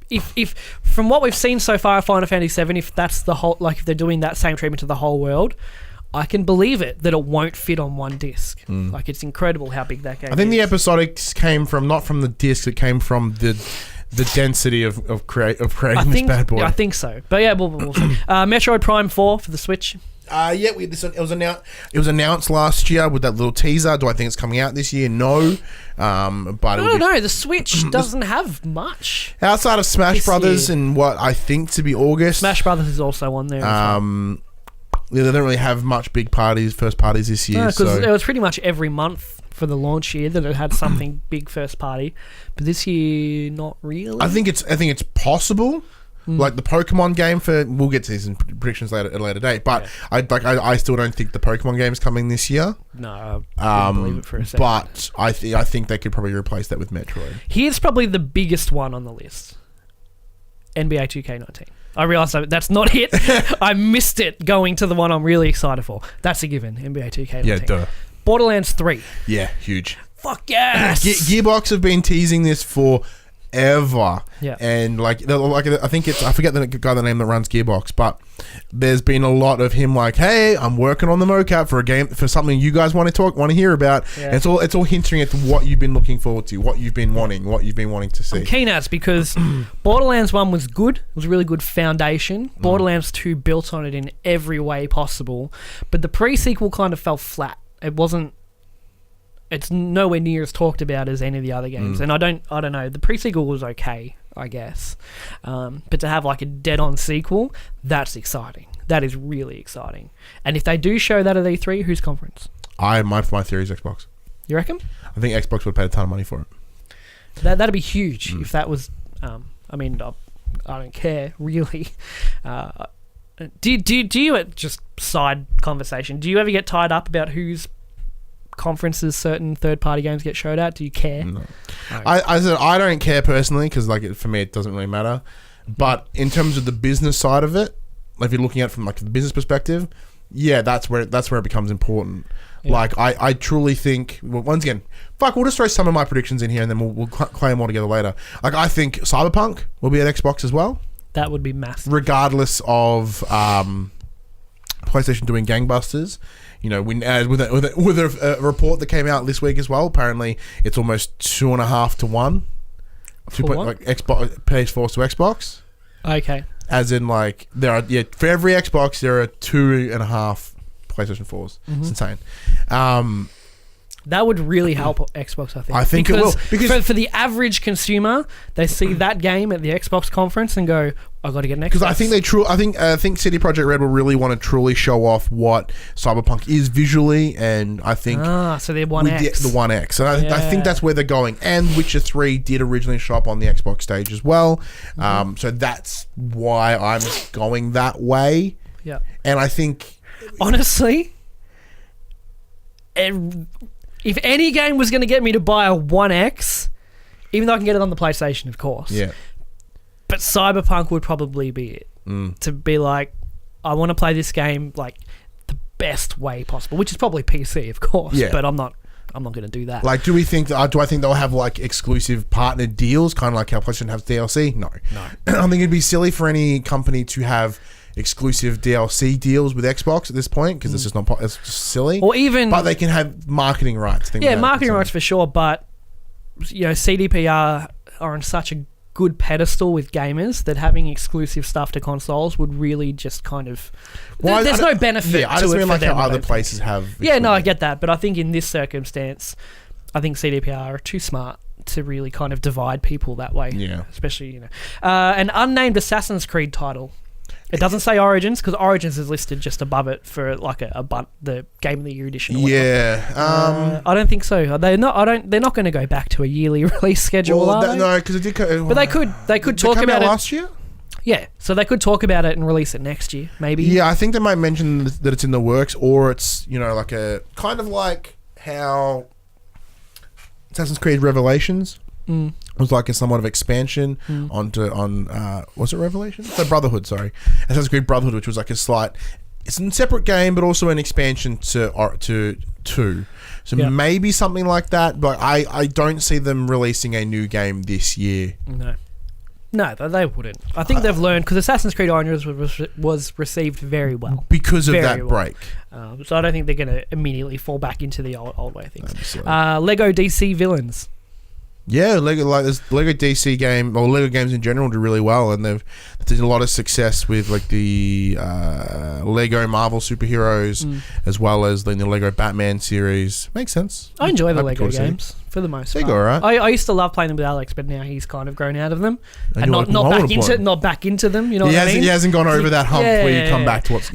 if from what we've seen so far, Final Fantasy VII, if that's the whole, if they're doing that same treatment to the whole world, I can believe it that it won't fit on one disc. It's incredible how big that game is. I think the episodics came from not from the disc; it came from the density of creating this bad boy. I think so. But yeah, we'll see. Metroid Prime 4 for the Switch. It was announced last year with that little teaser. Do I think it's coming out this year? No. But I don't know. The Switch doesn't have much outside of Smash Brothers and what I think to be August. Smash Brothers is also on there. They don't really have much first parties this year. Because it was pretty much every month for the launch year that it had something big first party, but this year not really. I think it's possible. Like the Pokemon game we'll get to these in predictions at a later date, but yeah. I still don't think the Pokemon game is coming this year. No, I couldn't believe it for a second. But I think they could probably replace that with Metroid. Here's probably the biggest one on the list: NBA 2K19. I realised that's not it. I missed it going to the one I'm really excited for. That's a given. NBA 2K19. Yeah, duh. Borderlands 3. Yeah, huge. Fuck yes. Gearbox have been teasing this for ever. Yeah. And I forget the guy the name that runs Gearbox, but there's been a lot of him hey, I'm working on the mocap for a game, for something you guys want to hear about. Yeah. It's all hinting at what you've been looking forward to, what you've been wanting to see. I'm keen as because Borderlands 1 was good. It was a really good foundation. Borderlands 2 built on it in every way possible, but the pre-sequel kind of fell flat. It's nowhere near as talked about as any of the other games. And I don't know. The pre-sequel was okay, I guess. But to have a dead-on sequel, that's exciting. That is really exciting. And if they do show that at E3, whose conference? My theory is Xbox. You reckon? I think Xbox would pay a ton of money for it. That'd be huge if that was... I don't care, really. Do you, just side conversation, do you ever get tied up about whose conferences certain third-party games get showed at? Do you care? No. I don't care personally because for me it doesn't really matter. But in terms of the business side of it, if you're looking at it from the business perspective, yeah, that's where it becomes important. Yeah. I truly think, once again, we'll just throw some of my predictions in here and then we'll claim them all together later. I think Cyberpunk will be at Xbox as well. That would be massive. Regardless of PlayStation doing gangbusters. With a report that came out this week as well, apparently it's almost 2.5 to 1. Xbox PS4 to Xbox. Okay. As in, there are for every Xbox there are 2.5 PlayStation 4s. It's insane. That would really help Xbox, I think. I think it will. Because for the average consumer, they see that game at the Xbox conference and go, I've got to get an Xbox. Because I think CD Projekt Red will really want to truly show off what Cyberpunk is visually, and I think... so they're One X. The One X. And I think that's where they're going. And Witcher 3 did originally show up on the Xbox stage as well. So that's why I'm going that way. Yeah. And I think... Honestly... If any game was going to get me to buy a One X, even though I can get it on the PlayStation, of course. Yeah. But Cyberpunk would probably be it. To be like, I want to play this game like the best way possible, which is probably PC, of course. Yeah. But I'm not going to do that. Like, do I think they'll have like exclusive partner deals, kind of like how PlayStation has DLC? No. I think it'd be silly for any company to have exclusive DLC deals with Xbox at this point, because it's just not. It's just silly. Or even, but they can have marketing rights. Marketing rights for sure. But CDPR are on such a good pedestal with gamers that having exclusive stuff to consoles would really just kind of. There's no benefit. Yeah, I just mean like how other places have. Yeah, no, I get that, but I think in this circumstance, I think CDPR are too smart to really kind of divide people that way. Yeah, especially an unnamed Assassin's Creed title. It doesn't say Origins, because Origins is listed just above it for like the Game of the Year edition. Or yeah, I don't think so. They're not going to go back to a yearly release schedule. No, because it did. But they could talk about it last year. Yeah, so they could talk about it and release it next year, maybe. Yeah, I think they might mention that it's in the works, or it's like a kind of like how Assassin's Creed Revelations. Was like a somewhat of expansion on was it Revelations? No, Brotherhood, sorry. Assassin's Creed Brotherhood, which was like it's a separate game, but also an expansion to 2. So maybe something like that, but I don't see them releasing a new game this year. No, they wouldn't. I think they've learned, because Assassin's Creed Origins was received very well. Because of that break. So I don't think they're going to immediately fall back into the old way of things. Lego DC Villains. Yeah, Lego DC game, or Lego games in general, do really well, and they've did a lot of success with like the Lego Marvel superheroes, as well as the Lego Batman series. Makes sense. I enjoy the Lego games for the most part. They go alright. I used to love playing them with Alex, but now he's kind of grown out of them and not back into them. You know what I mean? He hasn't gone over that hump where you come back to what's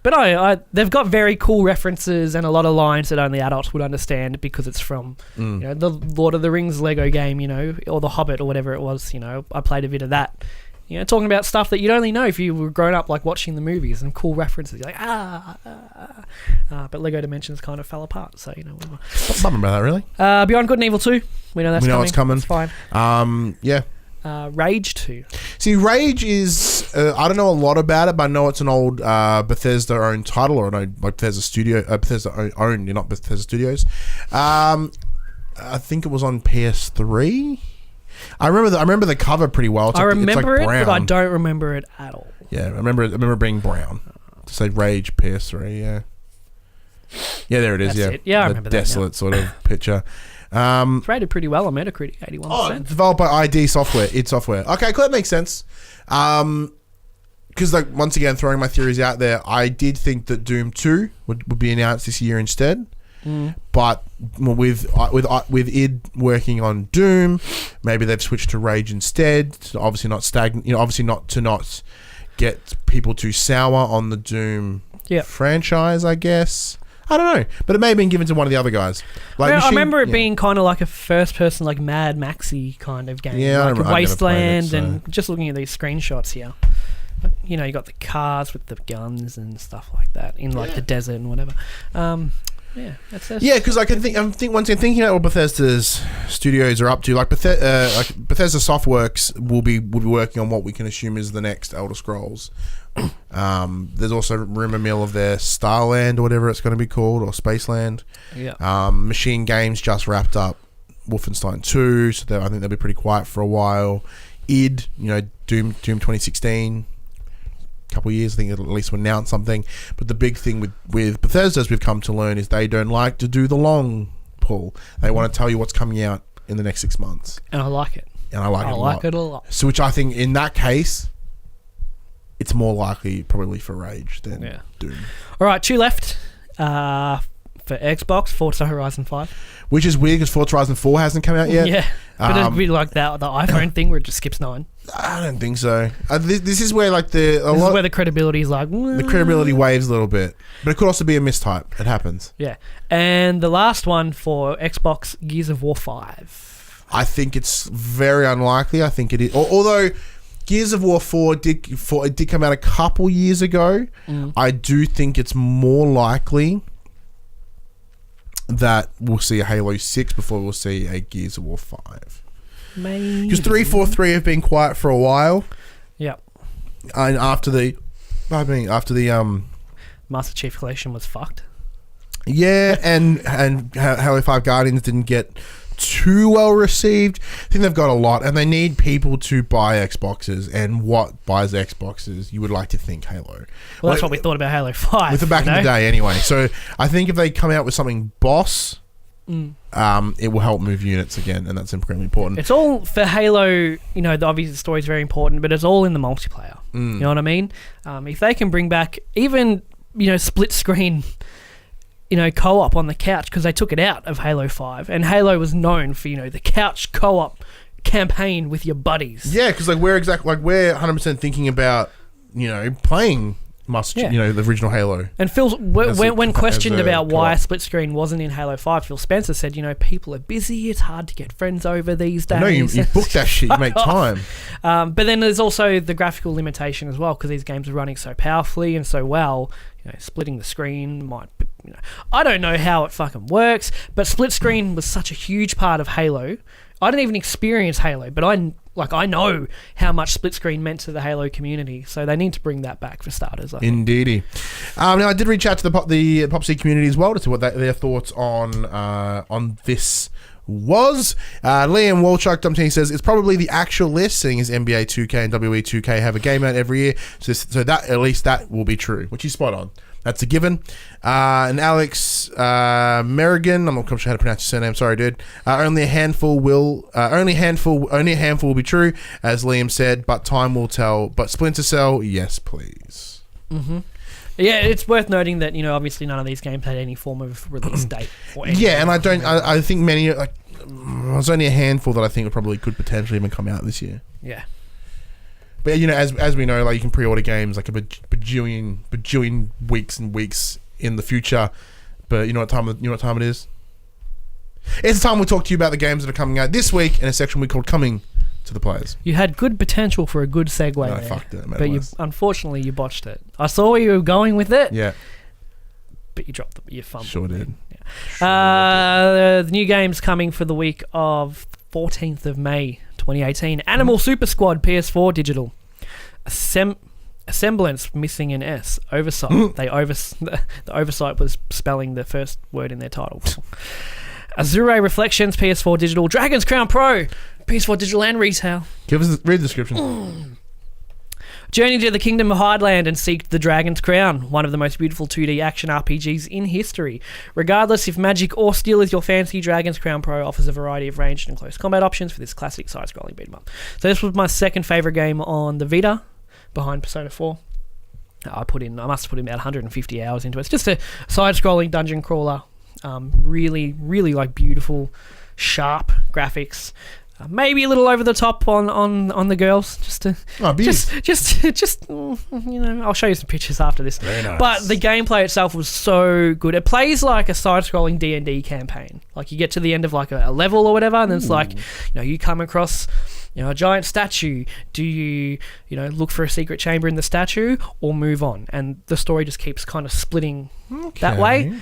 But they've got very cool references and a lot of lines that only adults would understand, because it's from the Lord of the Rings Lego game, or the Hobbit or whatever it was. I played a bit of that. Talking about stuff that you'd only know if you were grown up like watching the movies, and cool references. You're like but Lego Dimensions kind of fell apart. So whatever. Bummer about that, really. Beyond Good and Evil 2. We know it's coming. It's fine. Yeah. Rage 2. See, Rage is I don't know a lot about it, but I know it's an old Bethesda owned title, or like Bethesda studio, Bethesda owned, not Bethesda Studios. I think it was on PS3. I remember the cover pretty well. I remember it, but I don't remember it at all. Yeah, I remember it being brown. To say Rage PS3, yeah. Yeah, there it is. That's it. Yeah, I remember that. Desolate sort of picture. It's rated pretty well on Metacritic, 81%. Developed by id Software. Okay, cool, that makes sense. Because once again, throwing my theories out there, I did think that Doom 2 would be announced this year instead. But with id working on Doom, maybe they've switched to Rage instead. To obviously not stagnant. Obviously not get people too sour on the Doom franchise, I guess. I don't know, but it may have been given to one of the other guys. I remember it being kind of like a first-person, like Mad Maxy kind of game, like Wasteland, and just looking at these screenshots here, you got the cars with the guns and stuff like that in the desert and whatever. Because I'm once again thinking about what Bethesda's studios are up to. Like Bethesda Softworks will be working on what we can assume is the next Elder Scrolls. There's also rumor mill of their Starland or whatever it's going to be called, or Spaceland. Machine Games just wrapped up Wolfenstein 2, so I think they'll be pretty quiet for a while. id, Doom 2016. Couple of years, I think it'll at least announce something. But the big thing with Bethesda, as we've come to learn, is they don't like to do the long pull. They want to tell you what's coming out in the next 6 months. And I like it. I like it a lot. So, which I think in that case, it's more likely probably for Rage than Doom. All right, 2 left. For Xbox, Forza Horizon 5. Which is weird because Forza Horizon 4 hasn't come out yet. Yeah, but it'd be like the iPhone thing where it just skips 9. I don't think so. This is where the credibility is like... The credibility waves a little bit. But it could also be a mistype. It happens. Yeah. And the last one for Xbox, Gears of War 5. I think it's very unlikely. I think it is. Although... Gears of War 4 did come out a couple years ago. I do think it's more likely that we'll see a Halo 6 before we'll see a Gears of War 5. Maybe. Because 343 have been quiet for a while. Yep. And after the Master Chief Collection was fucked. Yeah, and Halo 5 Guardians didn't get too well received. I think they've got a lot, and they need people to buy Xboxes. And what buys Xboxes? You would like to think Halo. Well, that's what we thought about Halo 5. With the back in the day, anyway. So I think if they come out with something boss, it will help move units again, and that's incredibly important. It's all for Halo. You know, obviously the story is very important, but it's all in the multiplayer. You know what I mean? If they can bring back even split screen. Co-op on the couch, because they took it out of Halo 5, and Halo was known for the couch co-op campaign with your buddies. Yeah, because we're 100% thinking about playing the original Halo. And Phil, when questioned about why split screen wasn't in Halo 5, Phil Spencer said, people are busy, it's hard to get friends over these days. No, you book that shit, you make time. But then there's also the graphical limitation as well, because these games are running so powerfully and so well. Splitting the screen might be, I don't know how it fucking works, but split screen was such a huge part of Halo. I didn't even experience Halo, but I know how much split screen meant to the Halo community, so they need to bring that back for starters. I think. Indeedy. Now I did reach out to the PopC community as well to see what their thoughts on this was. Liam Walchuk Dumpty says it's probably the actual list, seeing as NBA 2K and WE 2K have a game out every year, so that at least that will be true, which is spot on. That's a given. And Alex Merrigan, I'm not sure how to pronounce your surname. Sorry, dude. Only a handful will be true, as Liam said. But time will tell. But Splinter Cell, yes, plees. Mm-hmm. Yeah, it's worth noting that obviously none of these games had any form of release date. Yeah, and I think many there's only a handful that I think could potentially even come out this year. Yeah. But as we know, you can pre-order games a bajillion weeks and weeks in the future. But you know what time it is? It's the time we talk to you about the games that are coming out this week in a section we called "Coming to the Players." You had good potential for a good segue there. I fucked it, but unfortunately you botched it. I saw where you were going with it. Yeah. But you dropped your fumble. Sure did. Yeah. The new games coming for the week of 14th of May 2018. Animal Super Squad PS4 digital. A semblance missing an S. Oversight. The oversight was spelling the first word in their title. Azure Reflections PS4 digital. Dragon's Crown Pro PS4 digital and retail. Read the description. Journey to the Kingdom of Hardland and seek the Dragon's Crown, one of the most beautiful 2D action RPGs in history. Regardless if magic or steel is your fancy, Dragon's Crown Pro offers a variety of ranged and close combat options for this classic side-scrolling beat-em-up. So this was my second favourite game on the Vita, behind Persona 4. I must have put in about 150 hours into it. It's just a side-scrolling dungeon crawler. Really, really beautiful, sharp graphics. Maybe a little over the top on the girls, just I'll show you some pictures after this. Very nice. But the gameplay itself was so good. It plays like a side-scrolling D&D campaign. You get to the end of a level or whatever, and it's you come across a giant statue. Do you look for a secret chamber in the statue or move on? And the story just keeps kind of splitting that way,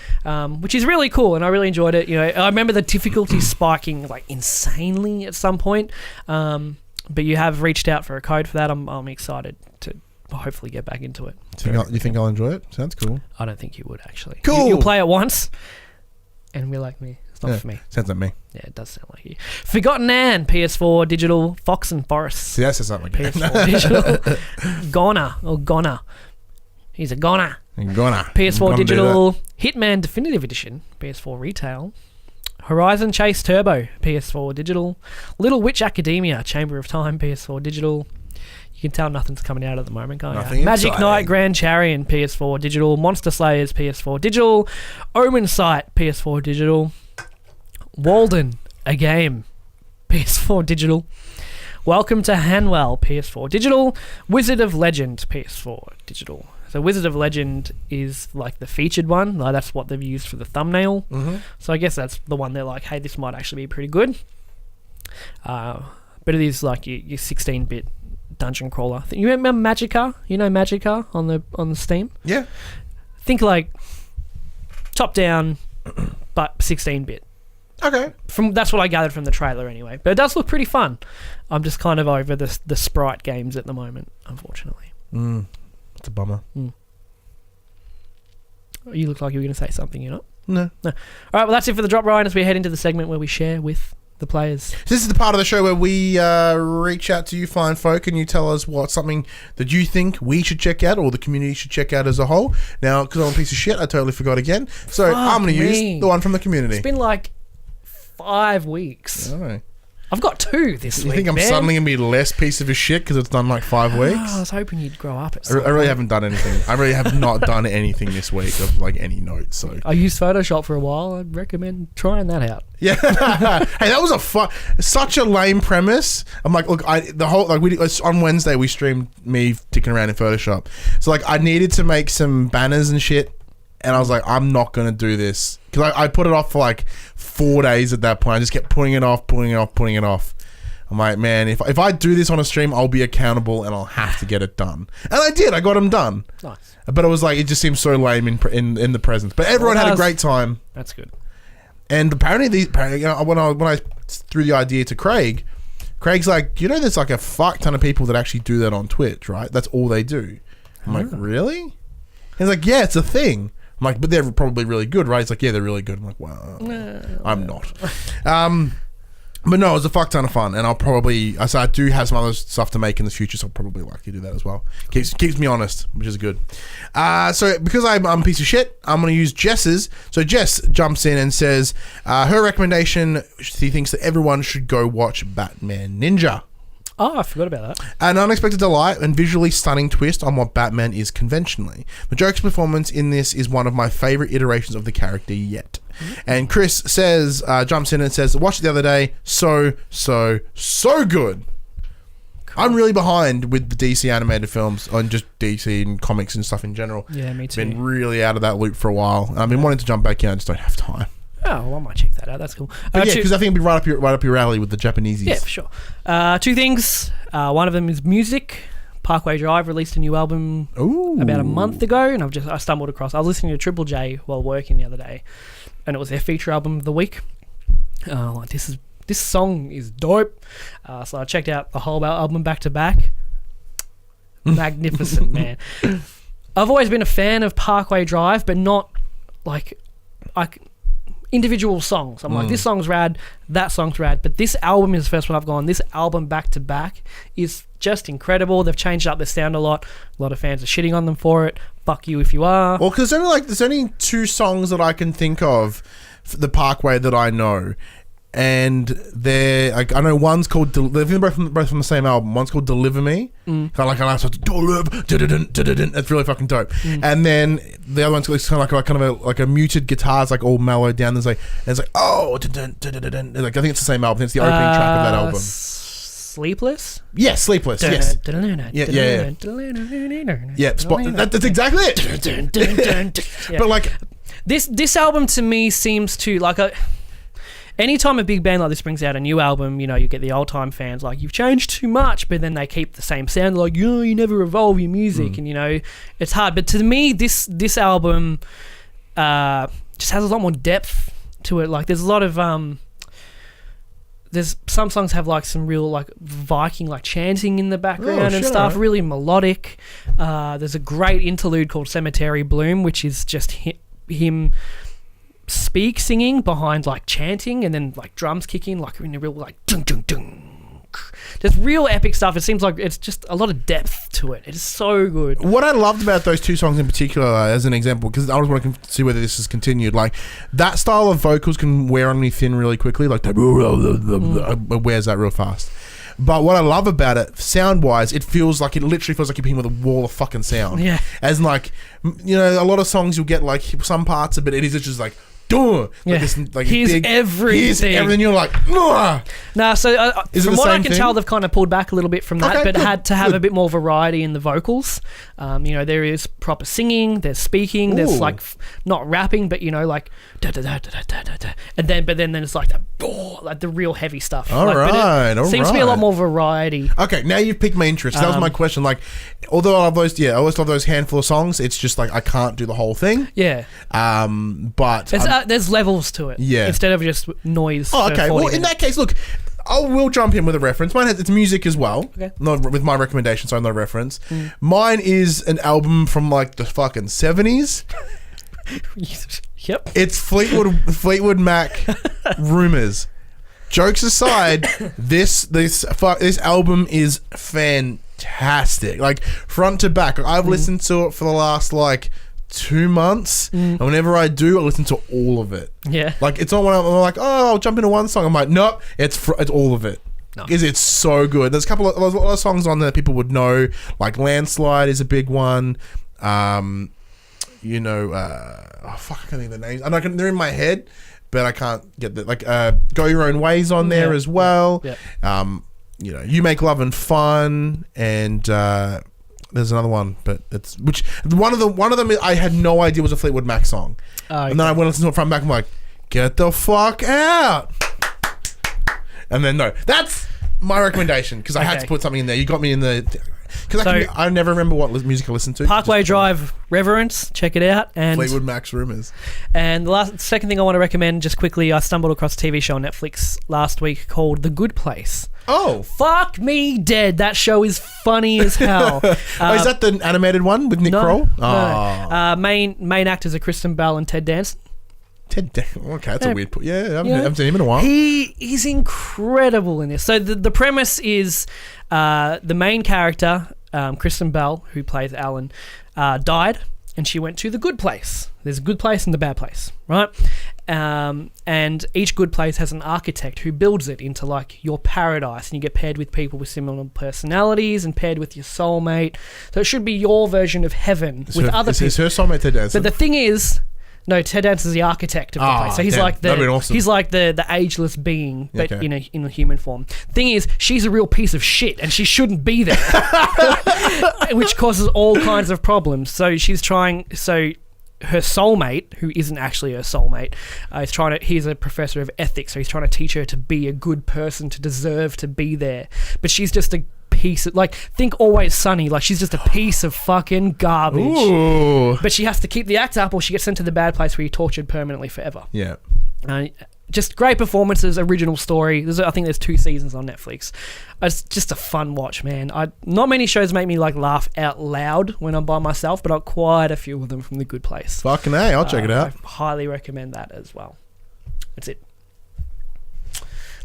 which is really cool, and I really enjoyed it. I remember the difficulty spiking insanely at some point, but you have reached out for a code for that. I'm excited to hopefully get back into it. You think I'll enjoy it? Sounds cool. I don't think you would, actually. Cool. You'll play it once and be like me. It's not for me. Sounds like me. Yeah, it does sound like you. Forgotten Anne, PS4 digital. Fox and Forest. See, that sounds like PS4 digital. Goner. He's a goner. PS4 digital. Hitman Definitive Edition, PS4 retail. Horizon Chase Turbo, PS4 digital. Little Witch Academia, Chamber of Time, PS4 digital. You can tell nothing's coming out at the moment, can't you? Magic Knight Grand Chariot, PS4 digital. Monster Slayers, PS4 digital. Omen Sight, PS4 digital. Walden, a game, PS4 digital. Welcome to Hanwell, PS4 digital. Wizard of Legend, PS4 digital. So Wizard of Legend is the featured one. That's what they've used for the thumbnail. Mm-hmm. So I guess that's the one they're like, hey, this might actually be pretty good. But it is your 16-bit dungeon crawler. You remember Magica? You know Magica on the Steam? Yeah. Think top-down but 16-bit. Okay. That's what I gathered from the trailer anyway. But it does look pretty fun. I'm just kind of over the sprite games at the moment, unfortunately. It's a bummer. You look like you were going to say something, you're not? No. All right, well, that's it for the drop, Ryan, as we head into the segment where we share with the players. This is the part of the show where we reach out to you fine folk and you tell us what's something that you think we should check out or the community should check out as a whole. Now, because I'm a piece of shit, I totally forgot again. So I'm going to use the one from the community. It's been like 5 weeks. Oh. I've got 2 this week. You think I'm suddenly going to be less piece of a shit because it's done like 5 weeks? I was hoping you'd grow up at I really haven't done anything. I really have not done anything this week of like any notes. So I used Photoshop for a while. I'd recommend trying that out. Yeah. Hey, that was such a lame premise. I'm like, look, on Wednesday we streamed me ticking around in Photoshop. So like I needed to make some banners and shit. And I was like, I'm not going to do this. Because I put it off for like 4 days at that point. I just kept putting it off. I'm like, man, if I do this on a stream, I'll be accountable and I'll have to get it done. And I did. I got them done. Nice. But it was like, it just seems so lame in the presence. But everyone had a great time. That's good. And apparently, when I threw the idea to Craig's like, there's like a fuck ton of people that actually do that on Twitch, right? That's all they do. I'm like, really? He's like, yeah, it's a thing. I'm like, but they're probably really good, right? He's like, yeah, they're really good. I'm like, wow, I'm not. But no, it was a fuck ton of fun, and I do have some other stuff to make in the future, so I'll probably likely do that as well. Keeps me honest, which is good. So because I'm a piece of shit, I'm going to use Jess's. So Jess jumps in and says her recommendation, she thinks that everyone should go watch Batman Ninja. Oh, I forgot about that. An unexpected delight and visually stunning twist on what Batman is conventionally. The Joker's performance in this is one of my favourite iterations of the character yet. And Chris says, jumps in and says, watched it the other day. So good. Cool. I'm really behind with the DC animated films on just DC and comics and stuff in general. Yeah, me too. Been really out of that loop for a while. I've been wanting to jump back in. I just don't have time. Oh, well, I might check that out. That's cool. But yeah, because I think it'd be right up your alley with the Japanesies. Yeah, for sure. 2 things. One of them is music. Parkway Drive released a new album about a month ago, and I stumbled across. I was listening to Triple J while working the other day, and it was their feature album of the week. Like this song is dope. So I checked out the whole album back to back. Magnificent, man. I've always been a fan of Parkway Drive, but not like individual songs. I'm like, this song's rad, that song's rad, but this album is the first one I've gone, this album back to back is just incredible. They've changed up their sound a lot. A lot of fans are shitting on them for it. Fuck you if you are. Well, because there's only 2 songs that I can think of for the Parkway that I know. And I know one's called both from the same album. One's called Deliver Me. Kind of like that's really fucking dope. And then the other one's kind of like a muted guitars, like all mellowed down. It's like oh, like I think it's the same album. It's the opening track of that album. Sleepless? Yeah, Sleepless. Yes. Yeah. That's exactly it. Yeah. But like this album to me seems to like anytime a big band like this brings out a new album, you get the old time fans like, you've changed too much, but then they keep the same sound, like, you never evolve your music, and it's hard. But to me, this album just has a lot more depth to it. Like, there's a lot of there's some songs have like some real like Viking like chanting in the background and stuff, really melodic. There's a great interlude called Cemetery Bloom, which is just him singing behind like chanting, and then like drums kicking like in a real like dung dung dung. Just real epic stuff. It seems like it's just a lot of depth to it. It is so good. What I loved about those 2 songs in particular, as an example, because I was wanting to see whether this is continued, like that style of vocals can wear on me thin really quickly, like it wears that real fast. But what I love about it, sound-wise, it literally feels like you're being with a wall of fucking sound. Yeah. As in, like, a lot of songs you'll get like some parts of it is just like, duh, yeah. Here's everything. You're like, ugh. Nah, so from what I can tell, they've kind of pulled back a little bit from that, but had to have a bit more variety in the vocals. There is proper singing, there's speaking, there's like not rapping, but like da da da da da da da, and then it's like the real heavy stuff. All right. Seems to be a lot more variety. Okay, now you've piqued my interest. That was my question. Like, although I always love those handful of songs, it's just like I can't do the whole thing. Yeah. But there's levels to it. Yeah. Instead of just noise. Oh, for okay. 40 Well, in minutes. that case, look, we'll jump in with a reference. Mine has it's music as well. Okay. Not with my recommendation, so I'm not a reference. Mine is an album from like the fucking 70s. Yep. It's Fleetwood Mac Rumors. Jokes aside, this album is fantastic. Like front to back. I've listened to it for the last like 2 months, and whenever I do, I listen to all of it. Yeah. Like it's not when I'm like, oh, I'll jump into one song. I'm like, nope, it's all of it. Because it's so good. There's a lot of songs on there that people would know. Like Landslide is a big one. I can't think of the names. They're in my head, but I can't get that. Like Go Your Own Ways on there as well. Yeah. You Make Love and Fun, and there's another one, but it's one of them I had no idea was a Fleetwood Mac song. And then I went and listened to it front and back. I'm like, get the fuck out. And then no, that's my recommendation because I had to put something in there. You got me in the because I never remember what music I listened to. Parkway Drive Reverence, check it out. And Fleetwood Mac's Rumors. And the second thing I want to recommend, just quickly, I stumbled across a TV show on Netflix last week called The Good Place. Oh, fuck me dead! That show is funny as hell. Is that the animated one with Nick Kroll? No. Main actors are Kristen Bell and Ted Danson. Okay, that's a weird. I haven't seen him in a while. He is incredible in this. So the premise is the main character, Kristen Bell, who plays Alan, died, and she went to the good place. There's a good place and the bad place, right? And each good place has an architect who builds it into like your paradise, and you get paired with people with similar personalities and paired with your soulmate. So it should be your version of heaven with other people. Is her soulmate Ted Danson? But the thing is, no, Ted Danson's the architect of the place. So he's like he's like the ageless being, but in a human form. Thing is, she's a real piece of shit, and she shouldn't be there, which causes all kinds of problems. So she's trying. So her soulmate, who isn't actually her soulmate, he's a professor of ethics, so he's trying to teach her to be a good person, to deserve to be there. But she's just a piece of, like, think Always Sunny, like she's just a piece of fucking garbage. Ooh. But she has to keep the act up, or she gets sent to the bad place where you're tortured permanently forever. Yeah. Just great performances, original story. I think there's 2 seasons on Netflix. It's just a fun watch, man. Not many shows make me like laugh out loud when I'm by myself, but I've quite a few of them from The Good Place. Fucking A, I'll check it out. I highly recommend that as well. That's it.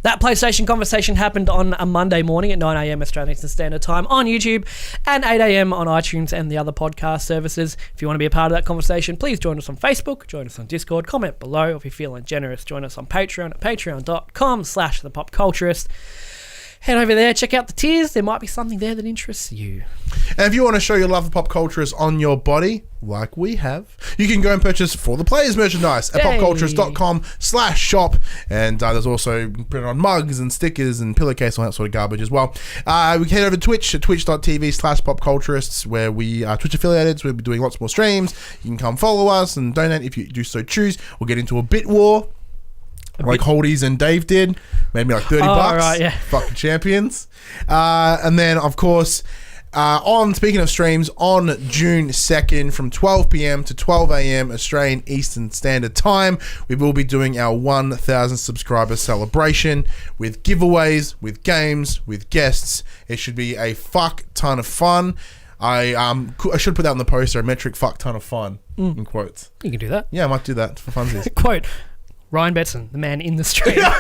That PlayStation conversation happened on a Monday morning at 9 a.m. Australian Eastern Standard Time on YouTube and 8 a.m. on iTunes and the other podcast services. If you want to be a part of that conversation, please join us on Facebook, join us on Discord, comment below. If you're feeling generous, join us on Patreon at patreon.com/thepopculturist. Head over there, check out the tiers. There might be something there that interests you. And if you want to show your love for PopCulturists on your body, like we have, you can go and purchase For the Players merchandise at popculturist.com/shop. And there's also, you can put it on mugs and stickers and pillowcase and all that sort of garbage as well. We can head over to Twitch at twitch.tv/popculturists, where we are Twitch affiliated, so we'll be doing lots more streams. You can come follow us and donate if you do so choose. We'll get into a bit war. Like Holdies and Dave did. Made me like $30. Right, yeah. Fucking champions. And then, of course, speaking of streams, on June 2nd from 12 p.m. to 12 a.m. Australian Eastern Standard Time, we will be doing our 1,000 subscriber celebration with giveaways, with games, with guests. It should be a fuck ton of fun. I should put that on the poster, a metric fuck ton of fun, in quotes. You can do that. Yeah, I might do that for funsies. Quote, Ryan Betson, the man in the stream. You know,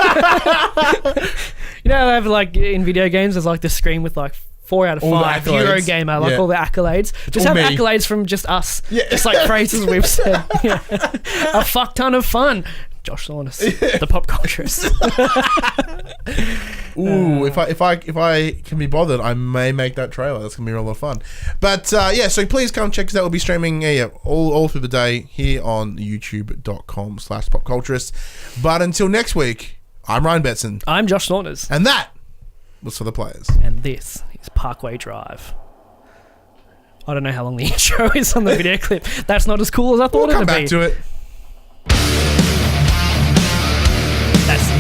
I have like in video games, there's like the screen with like 4 out of 5 Eurogamer, like all the accolades. Just have accolades from just us. Yeah. Just like phrases we've said. Yeah. A fuck ton of fun. Josh Saunders, the pop culturist. Ooh, if I can be bothered, I may make that trailer. That's gonna be a lot of fun. But so please come check us out. We'll be streaming all through the day here on youtube.com/popculturists. But until next week, I'm Ryan Betson. I'm Josh Saunders. And that was For the Players. And this is Parkway Drive. I don't know how long the intro is on the video clip. That's not as cool as I thought it would be. We'll come back to it. That's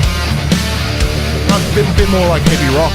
A bit more like heavy rock.